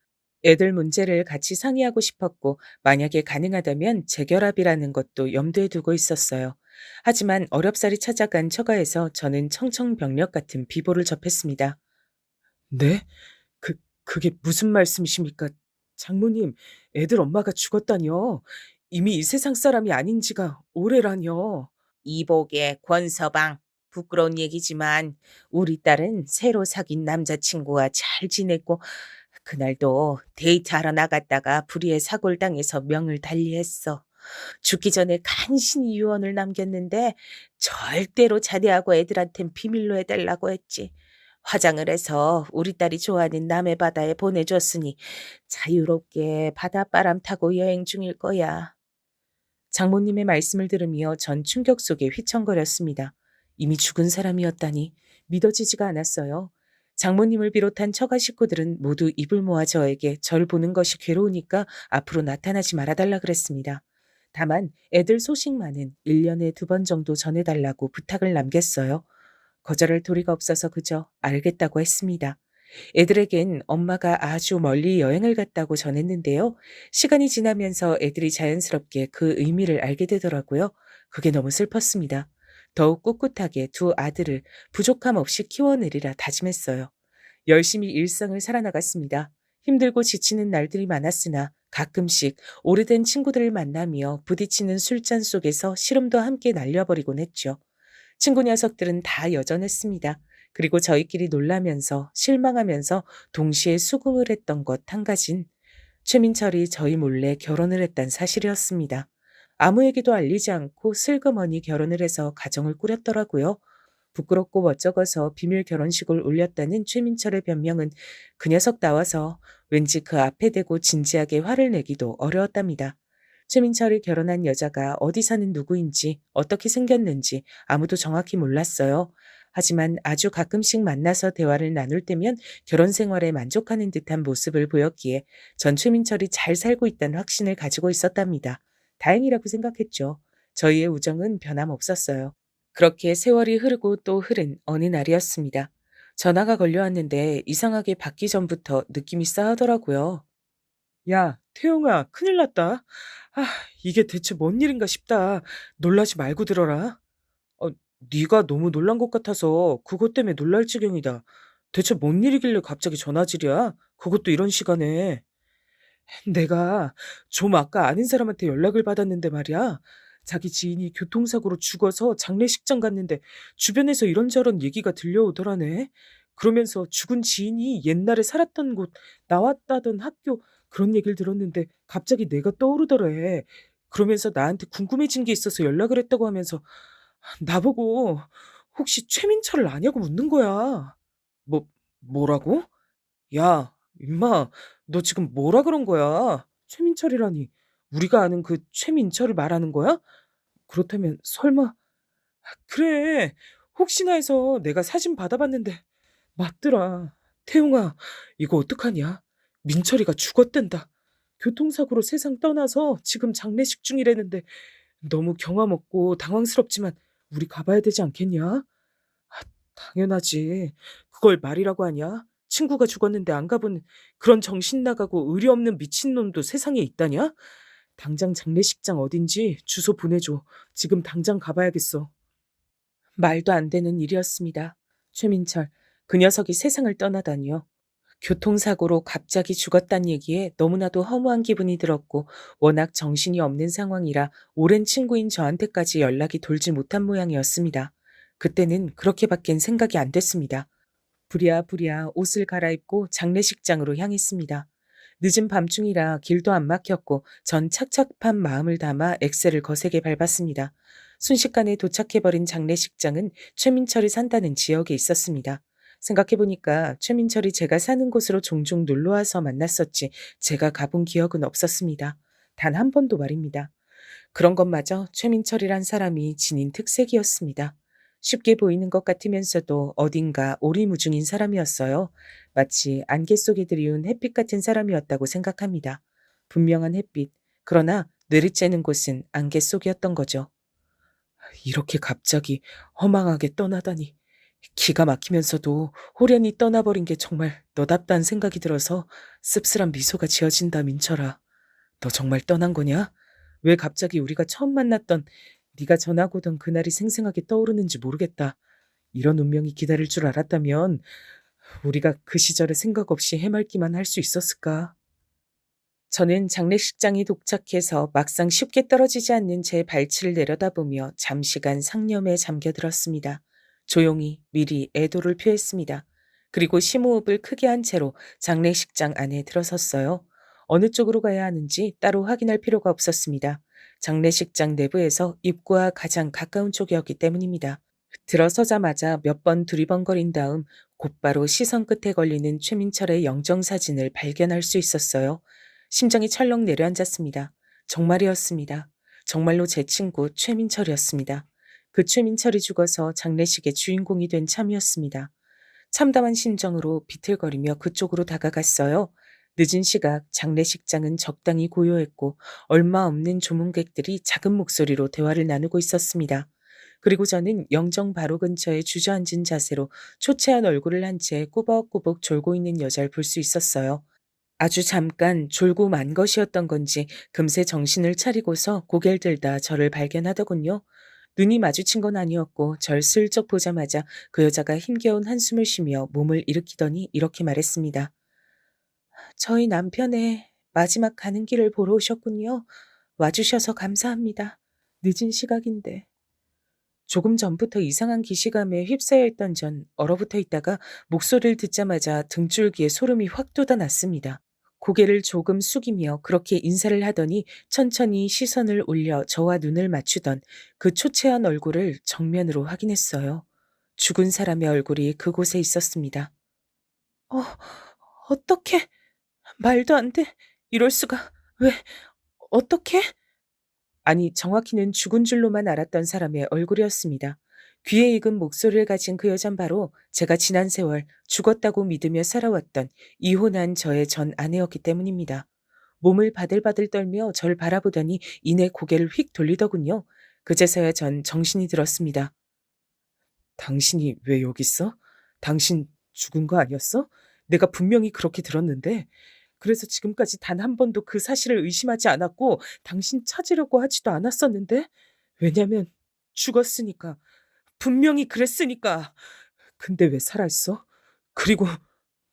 애들 문제를 같이 상의하고 싶었고 만약에 가능하다면 재결합이라는 것도 염두에 두고 있었어요. 하지만 어렵사리 찾아간 처가에서 저는 청천벽력 같은 비보를 접했습니다. 네? 그게 무슨 말씀이십니까? 장모님, 애들 엄마가 죽었다니요. 이미 이 세상 사람이 아닌 지가 오래라뇨. 이복의 권서방, 부끄러운 얘기지만 우리 딸은 새로 사귄 남자친구와 잘 지냈고 그날도 데이트하러 나갔다가 불의의 사고를 당해서 명을 달리했어. 죽기 전에 간신히 유언을 남겼는데 절대로 자네하고 애들한텐 비밀로 해달라고 했지. 화장을 해서 우리 딸이 좋아하는 남해 바다에 보내줬으니 자유롭게 바닷바람 타고 여행 중일 거야. 장모님의 말씀을 들으며 전 충격 속에 휘청거렸습니다. 이미 죽은 사람이었다니 믿어지지가 않았어요. 장모님을 비롯한 처가 식구들은 모두 입을 모아 저에게 절 보는 것이 괴로우니까 앞으로 나타나지 말아달라 그랬습니다. 다만 애들 소식만은 1년에 2번 정도 전해달라고 부탁을 남겼어요. 거절할 도리가 없어서 그저 알겠다고 했습니다. 애들에겐 엄마가 아주 멀리 여행을 갔다고 전했는데요. 시간이 지나면서 애들이 자연스럽게 그 의미를 알게 되더라고요. 그게 너무 슬펐습니다. 더욱 꿋꿋하게 두 아들을 부족함 없이 키워내리라 다짐했어요. 열심히 일상을 살아나갔습니다. 힘들고 지치는 날들이 많았으나 가끔씩 오래된 친구들을 만나며 부딪히는 술잔 속에서 시름도 함께 날려버리곤 했죠. 친구 녀석들은 다 여전했습니다. 그리고 저희끼리 놀라면서 실망하면서 동시에 수긍을 했던 것 한 가진 최민철이 저희 몰래 결혼을 했단 사실이었습니다. 아무에게도 알리지 않고 슬그머니 결혼을 해서 가정을 꾸렸더라고요. 부끄럽고 멋쩍어서 비밀 결혼식을 올렸다는 최민철의 변명은 그 녀석 나와서 왠지 그 앞에 대고 진지하게 화를 내기도 어려웠답니다. 최민철이 결혼한 여자가 어디 사는 누구인지 어떻게 생겼는지 아무도 정확히 몰랐어요. 하지만 아주 가끔씩 만나서 대화를 나눌 때면 결혼 생활에 만족하는 듯한 모습을 보였기에 전 최민철이 잘 살고 있다는 확신을 가지고 있었답니다. 다행이라고 생각했죠. 저희의 우정은 변함없었어요. 그렇게 세월이 흐르고 또 흐른 어느 날이었습니다. 전화가 걸려왔는데 이상하게 받기 전부터 느낌이 싸하더라고요. 야, 태용아, 큰일 났다. 아, 이게 대체 뭔 일인가 싶다. 놀라지 말고 들어라. 네가 너무 놀란 것 같아서 그것 때문에 놀랄 지경이다. 대체 뭔 일이길래 갑자기 전화질이야? 그것도 이런 시간에. 내가 좀 아까 아는 사람한테 연락을 받았는데 말이야. 자기 지인이 교통사고로 죽어서 장례식장 갔는데 주변에서 이런저런 얘기가 들려오더라네. 그러면서 죽은 지인이 옛날에 살았던 곳, 나왔다던 학교 그런 얘기를 들었는데 갑자기 내가 떠오르더래. 그러면서 나한테 궁금해진 게 있어서 연락을 했다고 하면서 나보고 혹시 최민철을 아냐고 묻는 거야. 뭐라고? 야, 임마, 너 지금 뭐라 그런 거야? 최민철이라니. 우리가 아는 그 최민철을 말하는 거야? 그렇다면 설마. 그래. 혹시나 해서 내가 사진 받아봤는데 맞더라. 태용아, 이거 어떡하냐? 민철이가 죽었댄다. 교통사고로 세상 떠나서 지금 장례식 중이라는데 너무 경험 없고 당황스럽지만 우리 가봐야 되지 않겠냐? 당연하지. 그걸 말이라고 하냐? 친구가 죽었는데 안 가본 그런 정신 나가고 의리 없는 미친놈도 세상에 있다냐? 당장 장례식장 어딘지 주소 보내줘. 지금 당장 가봐야겠어. 말도 안 되는 일이었습니다. 최민철, 그 녀석이 세상을 떠나다니요. 교통사고로 갑자기 죽었단 얘기에 너무나도 허무한 기분이 들었고 워낙 정신이 없는 상황이라 오랜 친구인 저한테까지 연락이 돌지 못한 모양이었습니다. 그때는 그렇게밖엔 생각이 안 됐습니다. 부랴부랴 옷을 갈아입고 장례식장으로 향했습니다. 늦은 밤중이라 길도 안 막혔고 전 착착한 마음을 담아 엑셀을 거세게 밟았습니다. 순식간에 도착해버린 장례식장은 최민철이 산다는 지역에 있었습니다. 생각해보니까 최민철이 제가 사는 곳으로 종종 놀러와서 만났었지 제가 가본 기억은 없었습니다. 단 한 번도 말입니다. 그런 것마저 최민철이란 사람이 지닌 특색이었습니다. 쉽게 보이는 것 같으면서도 어딘가 오리무중인 사람이었어요. 마치 안개 속에 들이운 햇빛 같은 사람이었다고 생각합니다. 분명한 햇빛, 그러나 내리쬐는 곳은 안개 속이었던 거죠. 이렇게 갑자기 허망하게 떠나다니. 기가 막히면서도 호련히 떠나버린 게 정말 너답다는 생각이 들어서 씁쓸한 미소가 지어진다, 민철아. 너 정말 떠난 거냐? 왜 갑자기 우리가 처음 만났던 네가 전하고 오던 그날이 생생하게 떠오르는지 모르겠다. 이런 운명이 기다릴 줄 알았다면 우리가 그 시절에 생각 없이 해맑기만 할 수 있었을까? 저는 장례식장에 도착해서 막상 쉽게 떨어지지 않는 제 발치를 내려다보며 잠시간 상념에 잠겨들었습니다. 조용히 미리 애도를 표했습니다. 그리고 심호흡을 크게 한 채로 장례식장 안에 들어섰어요. 어느 쪽으로 가야 하는지 따로 확인할 필요가 없었습니다. 장례식장 내부에서 입구와 가장 가까운 쪽이었기 때문입니다. 들어서자마자 몇 번 두리번거린 다음 곧바로 시선 끝에 걸리는 최민철의 영정사진을 발견할 수 있었어요. 심장이 철렁 내려앉았습니다. 정말이었습니다. 정말로 제 친구 최민철이었습니다. 그 최민철이 죽어서 장례식의 주인공이 된 참이었습니다. 참담한 심정으로 비틀거리며 그쪽으로 다가갔어요. 늦은 시각 장례식장은 적당히 고요했고 얼마 없는 조문객들이 작은 목소리로 대화를 나누고 있었습니다. 그리고 저는 영정 바로 근처에 주저앉은 자세로 초췌한 얼굴을 한 채 꾸벅꾸벅 졸고 있는 여자를 볼 수 있었어요. 아주 잠깐 졸고 만 것이었던 건지 금세 정신을 차리고서 고개를 들다 저를 발견하더군요. 눈이 마주친 건 아니었고 절 슬쩍 보자마자 그 여자가 힘겨운 한숨을 쉬며 몸을 일으키더니 이렇게 말했습니다. 저희 남편의 마지막 가는 길을 보러 오셨군요. 와주셔서 감사합니다. 늦은 시각인데. 조금 전부터 이상한 기시감에 휩싸여 있던 전 얼어붙어 있다가 목소리를 듣자마자 등줄기에 소름이 확 돋아났습니다. 고개를 조금 숙이며 그렇게 인사를 하더니 천천히 시선을 올려 저와 눈을 맞추던 그 초췌한 얼굴을 정면으로 확인했어요. 죽은 사람의 얼굴이 그곳에 있었습니다. 어, 어떻게? 말도 안 돼. 이럴 수가. 왜? 어떻게? 아니, 정확히는 죽은 줄로만 알았던 사람의 얼굴이었습니다. 귀에 익은 목소리를 가진 그 여잔 바로 제가 지난 세월 죽었다고 믿으며 살아왔던 이혼한 저의 전 아내였기 때문입니다. 몸을 바들바들 떨며 절 바라보더니 이내 고개를 휙 돌리더군요. 그제서야 전 정신이 들었습니다. 당신이 왜 여기 있어? 당신 죽은 거 아니었어? 내가 분명히 그렇게 들었는데. 그래서 지금까지 단 한 번도 그 사실을 의심하지 않았고 당신 찾으려고 하지도 않았었는데. 왜냐면 죽었으니까. 분명히 그랬으니까. 근데 왜 살아있어? 그리고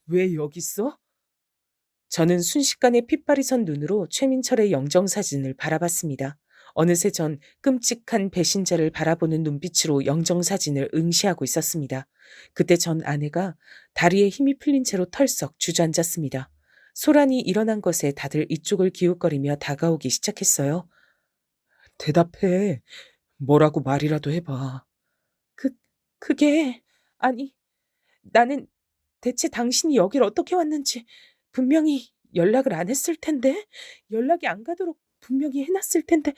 왜 여기 있어? 저는 순식간에 핏발이 선 눈으로 최민철의 영정사진을 바라봤습니다. 어느새 전 끔찍한 배신자를 바라보는 눈빛으로 영정사진을 응시하고 있었습니다. 그때 전 아내가 다리에 힘이 풀린 채로 털썩 주저앉았습니다. 소란이 일어난 것에 다들 이쪽을 기웃거리며 다가오기 시작했어요. 대답해. 뭐라고 말이라도 해봐. 그게, 아니, 나는 대체 당신이 여길 어떻게 왔는지 분명히 연락을 안 했을 텐데. 연락이 안 가도록 분명히 해놨을 텐데.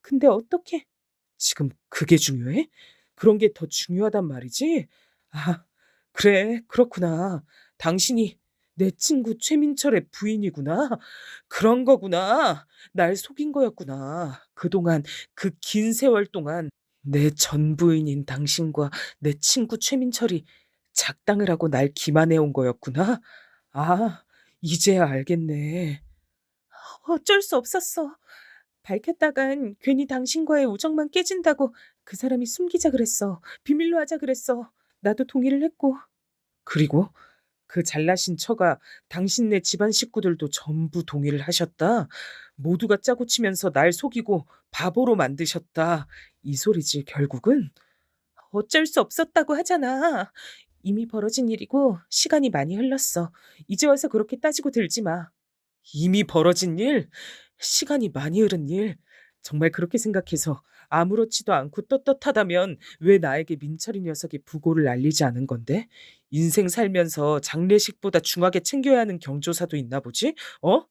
근데 어떻게? 지금 그게 중요해? 그런 게 더 중요하단 말이지? 아, 그래, 그렇구나. 당신이 내 친구 최민철의 부인이구나. 그런 거구나. 날 속인 거였구나. 그동안, 그 긴 세월 동안 내 전 부인인 당신과 내 친구 최민철이 작당을 하고 날 기만해 온 거였구나. 아, 이제야 알겠네. 어쩔 수 없었어. 밝혔다간 괜히 당신과의 우정만 깨진다고 그 사람이 숨기자 그랬어. 비밀로 하자 그랬어. 나도 동의를 했고. 그리고 그 잘나신 처가 당신네 집안 식구들도 전부 동의를 하셨다. 모두가 짜고 치면서 날 속이고 바보로 만드셨다. 이 소리지 결국은. 어쩔 수 없었다고 하잖아. 이미 벌어진 일이고 시간이 많이 흘렀어. 이제 와서 그렇게 따지고 들지 마. 이미 벌어진 일? 시간이 많이 흐른 일? 정말 그렇게 생각해서 아무렇지도 않고 떳떳하다면 왜 나에게 민철이 녀석의 부고를 알리지 않은 건데? 인생 살면서 장례식보다 중하게 챙겨야 하는 경조사도 있나 보지? 어?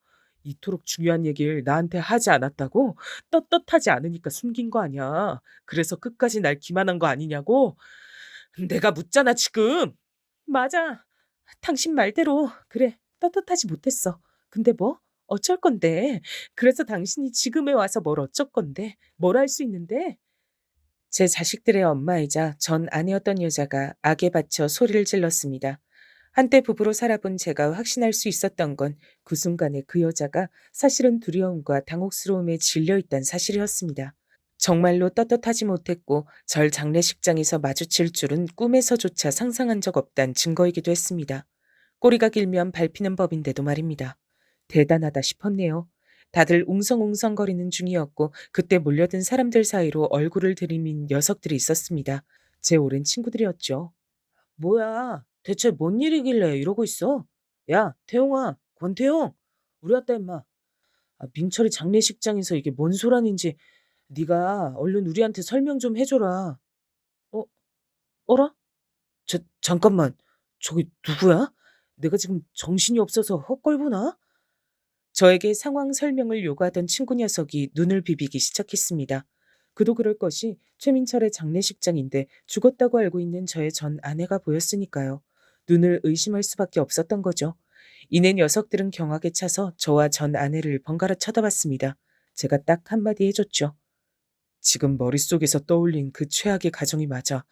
이토록 중요한 얘기를 나한테 하지 않았다고? 떳떳하지 않으니까 숨긴 거 아니야. 그래서 끝까지 날 기만한 거 아니냐고? 내가 묻잖아, 지금. 맞아. 당신 말대로 그래. 떳떳하지 못했어. 근데 뭐? 어쩔 건데. 그래서 당신이 지금에 와서 뭘 어쩔 건데. 뭘 할 수 있는데? 제 자식들의 엄마이자 전 아내였던 여자가 악에 받쳐 소리를 질렀습니다. 한때 부부로 살아본 제가 확신할 수 있었던 건 그 순간에 그 여자가 사실은 두려움과 당혹스러움에 질려 있다는 사실이었습니다. 정말로 떳떳하지 못했고 절 장례식장에서 마주칠 줄은 꿈에서조차 상상한 적 없단 증거이기도 했습니다. 꼬리가 길면 밟히는 법인데도 말입니다. 대단하다 싶었네요. 다들 웅성웅성거리는 중이었고 그때 몰려든 사람들 사이로 얼굴을 들이민 녀석들이 있었습니다. 제 오랜 친구들이었죠. 뭐야, 대체 뭔 일이길래 이러고 있어? 야, 태용아, 권태용, 우리 왔다 임마. 민철이 장례식장에서 이게 뭔 소란인지 네가 얼른 우리한테 설명 좀 해줘라. 어, 어라? 잠깐만, 저기 누구야? 내가 지금 정신이 없어서 헛걸보나? 저에게 상황 설명을 요구하던 친구 녀석이 눈을 비비기 시작했습니다. 그도 그럴 것이 최민철의 장례식장인데 죽었다고 알고 있는 저의 전 아내가 보였으니까요. 눈을 의심할 수밖에 없었던 거죠. 이내 녀석들은 경악에 차서 저와 전 아내를 번갈아 쳐다봤습니다. 제가 딱 한마디 해줬죠. 지금 머릿속에서 떠올린 그 최악의 가정이 맞아.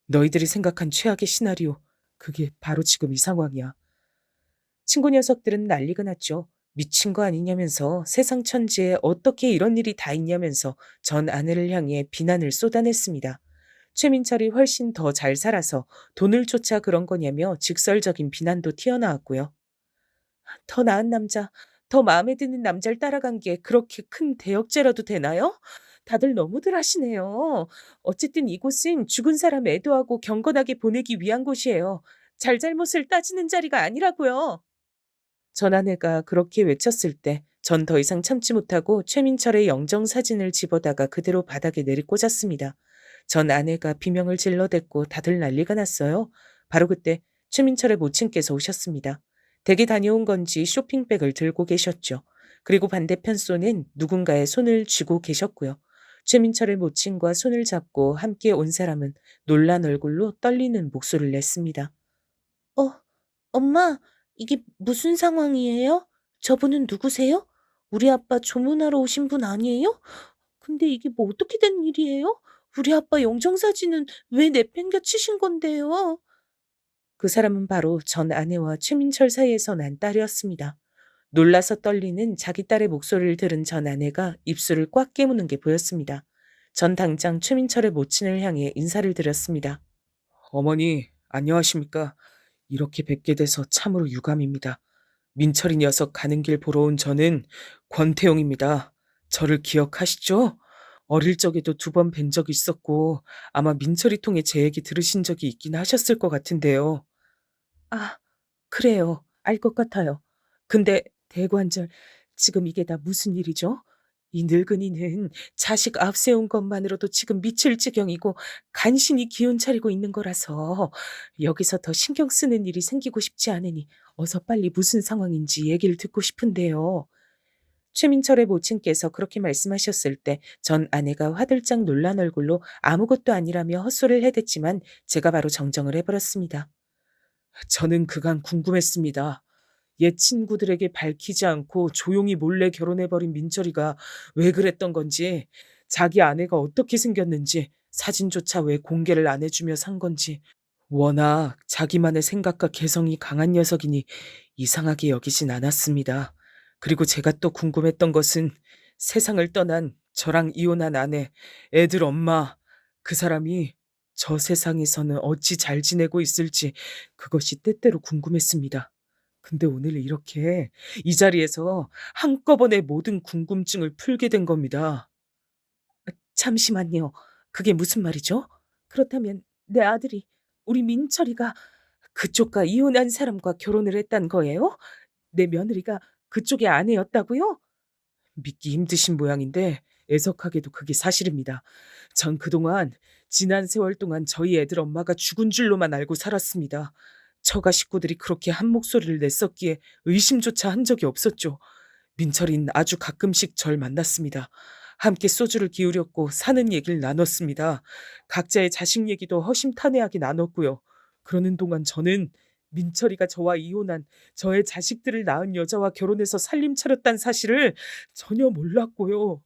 너희들이 생각한 최악의 시나리오. 그게 바로 지금 이 상황이야. 친구 녀석들은 난리가 났죠. 미친 거 아니냐면서 세상 천지에 어떻게 이런 일이 다 있냐면서 전 아내를 향해 비난을 쏟아냈습니다. 최민철이 훨씬 더 잘 살아서 돈을 쫓아 그런 거냐며 직설적인 비난도 튀어나왔고요. 더 나은 남자, 더 마음에 드는 남자를 따라간 게 그렇게 큰 대역죄라도 되나요? 다들 너무들 하시네요. 어쨌든 이곳은 죽은 사람 애도하고 경건하게 보내기 위한 곳이에요. 잘잘못을 따지는 자리가 아니라고요. 전 아내가 그렇게 외쳤을 때 전 더 이상 참지 못하고 최민철의 영정 사진을 집어다가 그대로 바닥에 내리꽂았습니다. 전 아내가 비명을 질러댔고 다들 난리가 났어요. 바로 그때 최민철의 모친께서 오셨습니다. 댁에 다녀온 건지 쇼핑백을 들고 계셨죠. 그리고 반대편 손엔 누군가의 손을 쥐고 계셨고요. 최민철의 모친과 손을 잡고 함께 온 사람은 놀란 얼굴로 떨리는 목소리를 냈습니다. 어, 엄마, 이게 무슨 상황이에요? 저분은 누구세요? 우리 아빠 조문하러 오신 분 아니에요? 근데 이게 뭐 어떻게 된 일이에요? 우리 아빠 영정사진은 왜 내팽개치신 건데요? 그 사람은 바로 전 아내와 최민철 사이에서 난 딸이었습니다. 놀라서 떨리는 자기 딸의 목소리를 들은 전 아내가 입술을 꽉 깨무는 게 보였습니다. 전 당장 최민철의 모친을 향해 인사를 드렸습니다. 어머니, 안녕하십니까? 이렇게 뵙게 돼서 참으로 유감입니다. 민철이 녀석 가는 길 보러 온 저는 권태용입니다. 저를 기억하시죠? 어릴 적에도 2번 뵌 적이 있었고 아마 민철이 통해 제 얘기 들으신 적이 있긴 하셨을 것 같은데요. 아, 그래요. 알 것 같아요. 근데 대관절, 지금 이게 다 무슨 일이죠? 이 늙은이는 자식 앞세운 것만으로도 지금 미칠 지경이고 간신히 기운 차리고 있는 거라서 여기서 더 신경 쓰는 일이 생기고 싶지 않으니 어서 빨리 무슨 상황인지 얘기를 듣고 싶은데요. 최민철의 모친께서 그렇게 말씀하셨을 때 전 아내가 화들짝 놀란 얼굴로 아무것도 아니라며 헛소리를 해댔지만 제가 바로 정정을 해버렸습니다. 저는 그간 궁금했습니다. 옛 친구들에게 밝히지 않고 조용히 몰래 결혼해버린 민철이가 왜 그랬던 건지, 자기 아내가 어떻게 생겼는지, 사진조차 왜 공개를 안 해주며 산 건지, 워낙 자기만의 생각과 개성이 강한 녀석이니 이상하게 여기진 않았습니다. 그리고 제가 또 궁금했던 것은 세상을 떠난 저랑 이혼한 아내, 애들 엄마, 그 사람이 저 세상에서는 어찌 잘 지내고 있을지 그것이 때때로 궁금했습니다. 근데 오늘 이렇게 이 자리에서 한꺼번에 모든 궁금증을 풀게 된 겁니다. 잠시만요. 그게 무슨 말이죠? 그렇다면 내 아들이, 우리 민철이가 그쪽과 이혼한 사람과 결혼을 했단 거예요? 내 며느리가 그쪽의 아내였다고요? 믿기 힘드신 모양인데 애석하게도 그게 사실입니다. 전 그동안 지난 세월 동안 저희 애들 엄마가 죽은 줄로만 알고 살았습니다. 처가 식구들이 그렇게 한 목소리를 냈었기에 의심조차 한 적이 없었죠. 민철이는 아주 가끔씩 절 만났습니다. 함께 소주를 기울였고 사는 얘기를 나눴습니다. 각자의 자식 얘기도 허심탄회하게 나눴고요. 그러는 동안 저는 민철이가 저와 이혼한 저의 자식들을 낳은 여자와 결혼해서 살림 차렸다는 사실을 전혀 몰랐고요.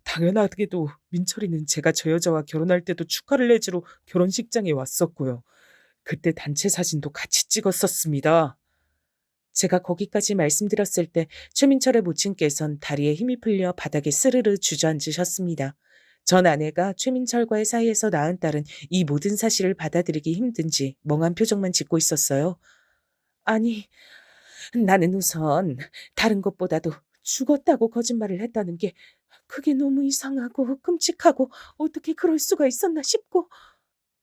당연하게도 민철이는 제가 저 여자와 결혼할 때도 축하를 해주러 결혼식장에 왔었고요. 그때 단체 사진도 같이 찍었었습니다. 제가 거기까지 말씀드렸을 때 최민철의 모친께선 다리에 힘이 풀려 바닥에 스르르 주저앉으셨습니다. 전 아내가 최민철과의 사이에서 낳은 딸은 이 모든 사실을 받아들이기 힘든지 멍한 표정만 짓고 있었어요. 아니, 나는 우선 다른 것보다도 죽었다고 거짓말을 했다는 게 그게 너무 이상하고 끔찍하고 어떻게 그럴 수가 있었나 싶고.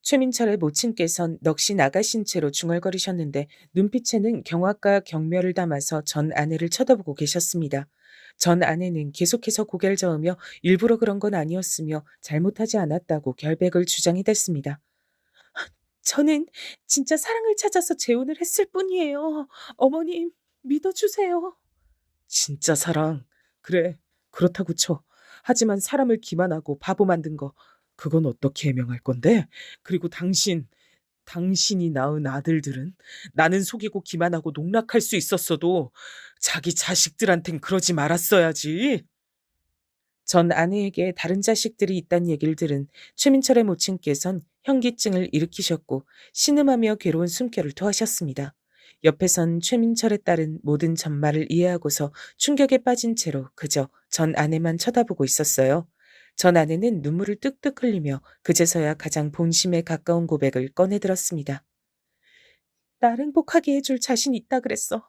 최민철의 모친께선 넋이 나가신 채로 중얼거리셨는데 눈빛에는 경악과 경멸을 담아서 전 아내를 쳐다보고 계셨습니다. 전 아내는 계속해서 고개를 저으며 일부러 그런 건 아니었으며 잘못하지 않았다고 결백을 주장해댔습니다. 저는 진짜 사랑을 찾아서 재혼을 했을 뿐이에요. 어머님, 믿어주세요. 진짜 사랑. 그래, 그렇다고 쳐. 하지만 사람을 기만하고 바보 만든 거, 그건 어떻게 해명할 건데? 그리고 당신이 낳은 아들들은 나는 속이고 기만하고 농락할 수 있었어도 자기 자식들한텐 그러지 말았어야지. 전 아내에게 다른 자식들이 있다는 얘기를 들은 최민철의 모친께선 현기증을 일으키셨고 신음하며 괴로운 숨결을 토하셨습니다. 옆에선 최민철의 딸은 모든 전말을 이해하고서 충격에 빠진 채로 그저 전 아내만 쳐다보고 있었어요. 전 아내는 눈물을 뚝뚝 흘리며 그제서야 가장 본심에 가까운 고백을 꺼내들었습니다. 날 행복하게 해줄 자신 있다 그랬어.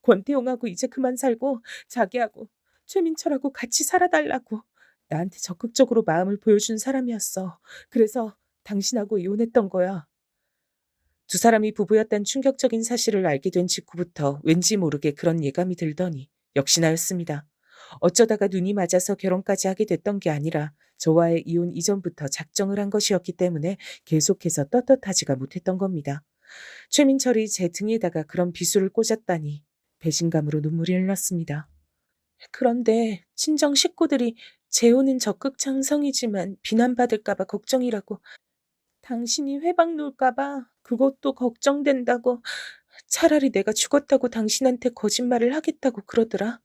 권태용하고 이제 그만 살고 자기하고 최민철하고 같이 살아달라고. 나한테 적극적으로 마음을 보여준 사람이었어. 그래서 당신하고 이혼했던 거야. 두 사람이 부부였다는 충격적인 사실을 알게 된 직후부터 왠지 모르게 그런 예감이 들더니 역시나였습니다. 어쩌다가 눈이 맞아서 결혼까지 하게 됐던 게 아니라 저와의 이혼 이전부터 작정을 한 것이었기 때문에 계속해서 떳떳하지가 못했던 겁니다. 최민철이 제 등에다가 그런 비수를 꽂았다니 배신감으로 눈물이 흘렀습니다. 그런데 친정 식구들이 재혼은 적극 찬성이지만 비난받을까봐 걱정이라고, 당신이 회방 놓을까봐 그것도 걱정된다고, 차라리 내가 죽었다고 당신한테 거짓말을 하겠다고 그러더라.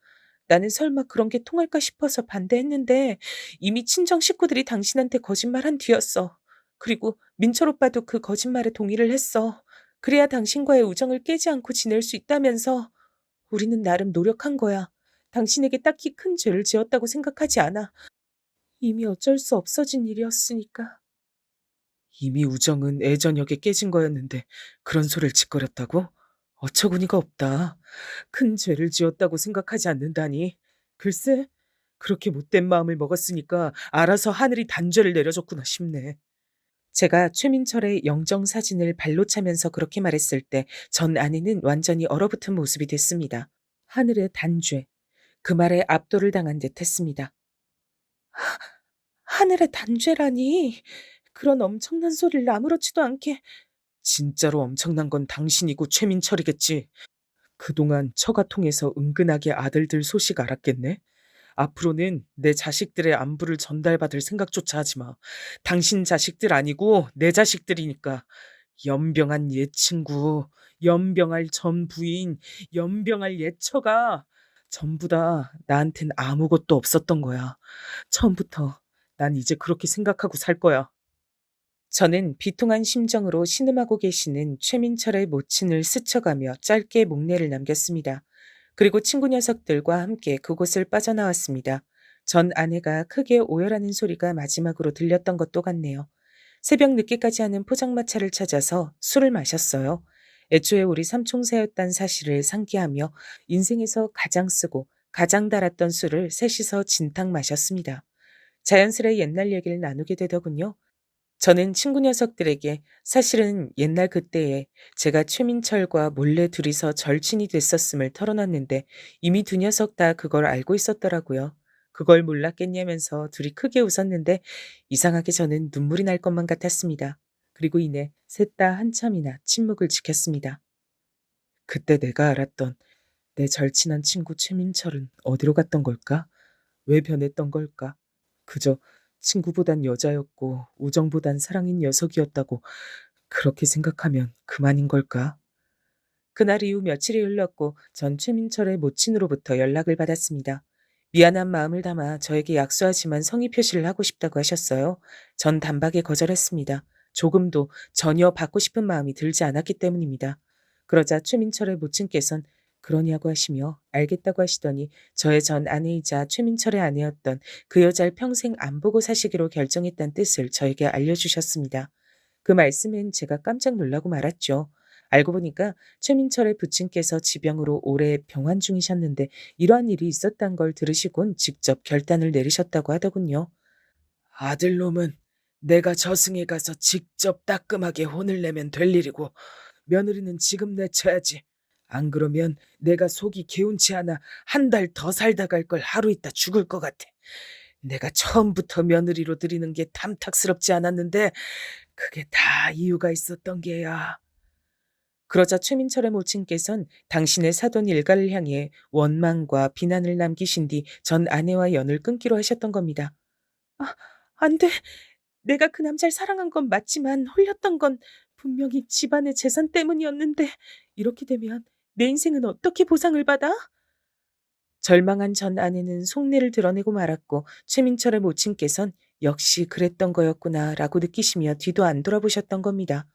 나는 설마 그런 게 통할까 싶어서 반대했는데 이미 친정 식구들이 당신한테 거짓말한 뒤였어. 그리고 민철 오빠도 그 거짓말에 동의를 했어. 그래야 당신과의 우정을 깨지 않고 지낼 수 있다면서. 우리는 나름 노력한 거야. 당신에게 딱히 큰 죄를 지었다고 생각하지 않아. 이미 어쩔 수 없어진 일이었으니까. 이미 우정은 애저녁에 깨진 거였는데 그런 소리를 짓거렸다고? 어처구니가 없다. 큰 죄를 지었다고 생각하지 않는다니. 글쎄, 그렇게 못된 마음을 먹었으니까 알아서 하늘이 단죄를 내려줬구나 싶네. 제가 최민철의 영정 사진을 발로 차면서 그렇게 말했을 때 전 아내는 완전히 얼어붙은 모습이 됐습니다. 하늘의 단죄. 그 말에 압도를 당한 듯 했습니다. 하늘의 단죄라니. 그런 엄청난 소리를 아무렇지도 않게. 진짜로 엄청난 건 당신이고 최민철이겠지. 그동안 처가 통해서 은근하게 아들들 소식 알았겠네. 앞으로는 내 자식들의 안부를 전달받을 생각조차 하지 마. 당신 자식들 아니고 내 자식들이니까. 연병한 옛 친구, 연병할 전 부인, 연병할 옛 처가 전부 다 나한텐 아무것도 없었던 거야. 처음부터 난 이제 그렇게 생각하고 살 거야. 저는 비통한 심정으로 신음하고 계시는 최민철의 모친을 스쳐가며 짧게 목례를 남겼습니다. 그리고 친구 녀석들과 함께 그곳을 빠져나왔습니다. 전 아내가 크게 오열하는 소리가 마지막으로 들렸던 것도 같네요. 새벽 늦게까지 하는 포장마차를 찾아서 술을 마셨어요. 애초에 우리 삼총사였단 사실을 상기하며 인생에서 가장 쓰고 가장 달았던 술을 셋이서 진탕 마셨습니다. 자연스레 옛날 얘기를 나누게 되더군요. 저는 친구 녀석들에게 사실은 옛날 그때에 제가 최민철과 몰래 둘이서 절친이 됐었음을 털어놨는데 이미 두 녀석 다 그걸 알고 있었더라고요. 그걸 몰랐겠냐면서 둘이 크게 웃었는데 이상하게 저는 눈물이 날 것만 같았습니다. 그리고 이내 셋 다 한참이나 침묵을 지켰습니다. 그때 내가 알았던 내 절친한 친구 최민철은 어디로 갔던 걸까? 왜 변했던 걸까? 그저 친구보단 여자였고 우정보단 사랑인 녀석이었다고 그렇게 생각하면 그만인 걸까? 그날 이후 며칠이 흘렀고 전 최민철의 모친으로부터 연락을 받았습니다. 미안한 마음을 담아 저에게 약소하지만 성의 표시를 하고 싶다고 하셨어요. 전 단박에 거절했습니다. 조금도 전혀 받고 싶은 마음이 들지 않았기 때문입니다. 그러자 최민철의 모친께선 그러냐고 하시며 알겠다고 하시더니 저의 전 아내이자 최민철의 아내였던 그 여자를 평생 안 보고 사시기로 결정했다는 뜻을 저에게 알려주셨습니다. 그 말씀엔 제가 깜짝 놀라고 말았죠. 알고 보니까 최민철의 부친께서 지병으로 오래 병환 중이셨는데 이러한 일이 있었단 걸 들으시곤 직접 결단을 내리셨다고 하더군요. 아들놈은 내가 저승에 가서 직접 따끔하게 혼을 내면 될 일이고 며느리는 지금 내쳐야지. 안 그러면 내가 속이 개운치 않아 한 달 더 살다 갈 걸 하루 있다 죽을 것 같아. 내가 처음부터 며느리로 들이는 게 탐탁스럽지 않았는데 그게 다 이유가 있었던 게야. 그러자 최민철의 모친께선 당신의 사돈 일가를 향해 원망과 비난을 남기신 뒤 전 아내와 연을 끊기로 하셨던 겁니다. 아, 안 돼. 내가 그 남자를 사랑한 건 맞지만 홀렸던 건 분명히 집안의 재산 때문이었는데 이렇게 되면 내 인생은 어떻게 보상을 받아? 절망한 전 아내는 속내를 드러내고 말았고 최민철의 모친께선 역시 그랬던 거였구나라고 느끼시며 뒤도 안 돌아보셨던 겁니다.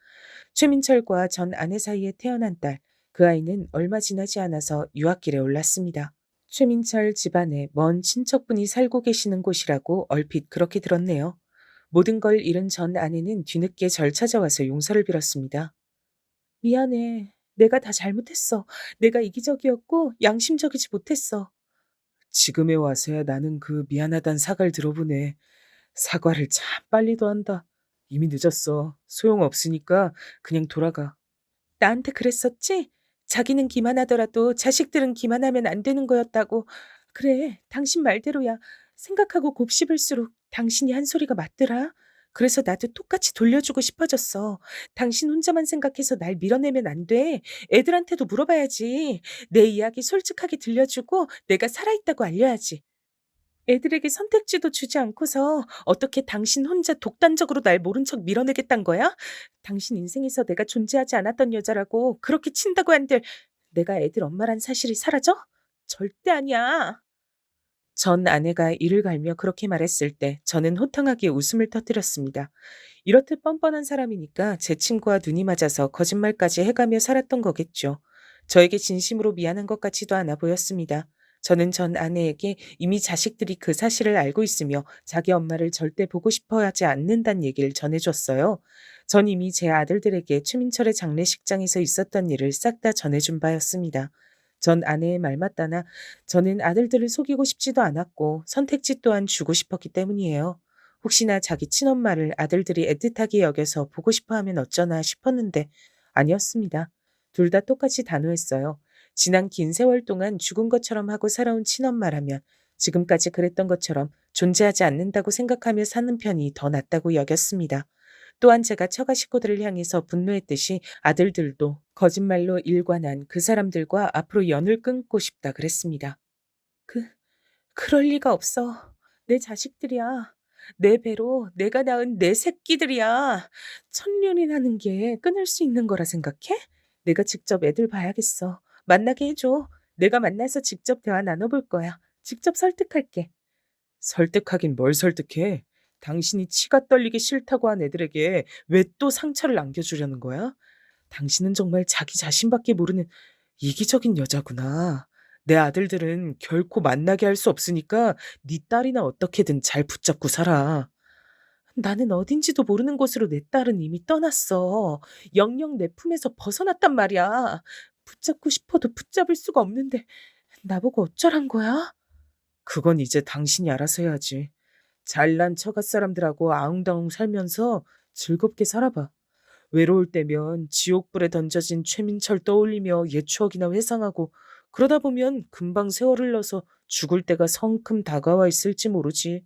최민철과 전 아내 사이에 태어난 딸, 그 아이는 얼마 지나지 않아서 유학길에 올랐습니다. 최민철 집안에 먼 친척분이 살고 계시는 곳이라고 얼핏 그렇게 들었네요. 모든 걸 잃은 전 아내는 뒤늦게 절 찾아와서 용서를 빌었습니다. 미안해. 내가 다 잘못했어. 내가 이기적이었고 양심적이지 못했어. 지금에 와서야 나는 그 미안하단 사과를 들어보네. 사과를 참 빨리도 한다. 이미 늦었어. 소용없으니까 그냥 돌아가. 나한테 그랬었지? 자기는 기만하더라도 자식들은 기만하면 안 되는 거였다고. 그래, 당신 말대로야. 생각하고 곱씹을수록 당신이 한 소리가 맞더라. 그래서 나도 똑같이 돌려주고 싶어졌어. 당신 혼자만 생각해서 날 밀어내면 안 돼. 애들한테도 물어봐야지. 내 이야기 솔직하게 들려주고 내가 살아있다고 알려야지. 애들에게 선택지도 주지 않고서 어떻게 당신 혼자 독단적으로 날 모른 척 밀어내겠단 거야? 당신 인생에서 내가 존재하지 않았던 여자라고 그렇게 친다고 한들 내가 애들 엄마란 사실이 사라져? 절대 아니야. 전 아내가 이를 갈며 그렇게 말했을 때 저는 호탕하게 웃음을 터뜨렸습니다. 이렇듯 뻔뻔한 사람이니까 제 친구와 눈이 맞아서 거짓말까지 해가며 살았던 거겠죠. 저에게 진심으로 미안한 것 같지도 않아 보였습니다. 저는 전 아내에게 이미 자식들이 그 사실을 알고 있으며 자기 엄마를 절대 보고 싶어 하지 않는다는 얘기를 전해줬어요. 전 이미 제 아들들에게 최민철의 장례식장에서 있었던 일을 싹 다 전해준 바였습니다. 전 아내의 말 맞다나 저는 아들들을 속이고 싶지도 않았고 선택지 또한 주고 싶었기 때문이에요. 혹시나 자기 친엄마를 아들들이 애틋하게 여겨서 보고 싶어 하면 어쩌나 싶었는데 아니었습니다. 둘 다 똑같이 단호했어요. 지난 긴 세월 동안 죽은 것처럼 하고 살아온 친엄마라면 지금까지 그랬던 것처럼 존재하지 않는다고 생각하며 사는 편이 더 낫다고 여겼습니다. 또한 제가 처가 식구들을 향해서 분노했듯이 아들들도 거짓말로 일관한 그 사람들과 앞으로 연을 끊고 싶다 그랬습니다. 그럴 리가 없어. 내 자식들이야. 내 배로 내가 낳은 내 새끼들이야. 천년이라는 게 끊을 수 있는 거라 생각해? 내가 직접 애들 봐야겠어. 만나게 해줘. 내가 만나서 직접 대화 나눠볼 거야. 직접 설득할게. 설득하긴 뭘 설득해? 당신이 치가 떨리기 싫다고 한 애들에게 왜 또 상처를 안겨주려는 거야? 당신은 정말 자기 자신밖에 모르는 이기적인 여자구나. 내 아들들은 결코 만나게 할 수 없으니까 네 딸이나 어떻게든 잘 붙잡고 살아. 나는 어딘지도 모르는 곳으로 내 딸은 이미 떠났어. 영영 내 품에서 벗어났단 말이야. 붙잡고 싶어도 붙잡을 수가 없는데 나보고 어쩌란 거야? 그건 이제 당신이 알아서 해야지. 잘난 처갓 사람들하고 아웅다웅 살면서 즐겁게 살아봐. 외로울 때면 지옥불에 던져진 최민철 떠올리며 옛 추억이나 회상하고 그러다 보면 금방 세월 흘러서 죽을 때가 성큼 다가와 있을지 모르지.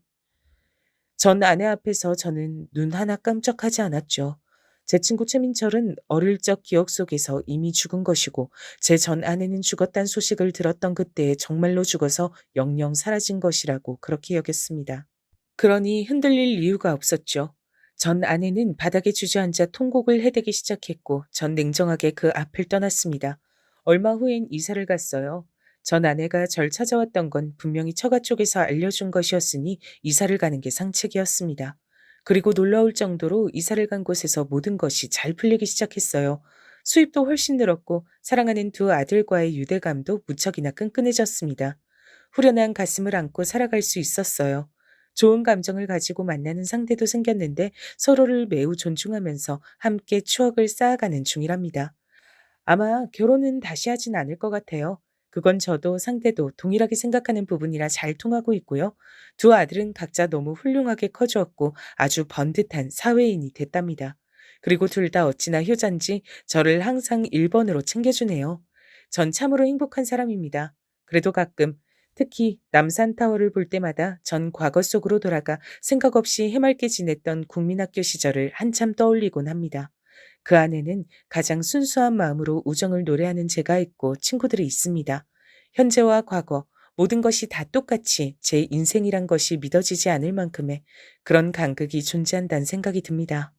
전 아내 앞에서 저는 눈 하나 깜짝하지 않았죠. 제 친구 최민철은 어릴 적 기억 속에서 이미 죽은 것이고 제 전 아내는 죽었다는 소식을 들었던 그때에 정말로 죽어서 영영 사라진 것이라고 그렇게 여겼습니다. 그러니 흔들릴 이유가 없었죠. 전 아내는 바닥에 주저앉아 통곡을 해대기 시작했고 전 냉정하게 그 앞을 떠났습니다. 얼마 후엔 이사를 갔어요. 전 아내가 절 찾아왔던 건 분명히 처가 쪽에서 알려준 것이었으니 이사를 가는 게 상책이었습니다. 그리고 놀라울 정도로 이사를 간 곳에서 모든 것이 잘 풀리기 시작했어요. 수입도 훨씬 늘었고 사랑하는 두 아들과의 유대감도 무척이나 끈끈해졌습니다. 후련한 가슴을 안고 살아갈 수 있었어요. 좋은 감정을 가지고 만나는 상대도 생겼는데 서로를 매우 존중하면서 함께 추억을 쌓아가는 중이랍니다. 아마 결혼은 다시 하진 않을 것 같아요. 그건 저도 상대도 동일하게 생각하는 부분이라 잘 통하고 있고요. 두 아들은 각자 너무 훌륭하게 커주었고 아주 번듯한 사회인이 됐답니다. 그리고 둘 다 어찌나 효자인지 저를 항상 1번으로 챙겨주네요. 전 참으로 행복한 사람입니다. 그래도 가끔 특히 남산타워를 볼 때마다 전 과거 속으로 돌아가 생각 없이 해맑게 지냈던 국민학교 시절을 한참 떠올리곤 합니다. 그 안에는 가장 순수한 마음으로 우정을 노래하는 제가 있고 친구들이 있습니다. 현재와 과거, 모든 것이 다 똑같이 제 인생이란 것이 믿어지지 않을 만큼의 그런 간극이 존재한다는 생각이 듭니다.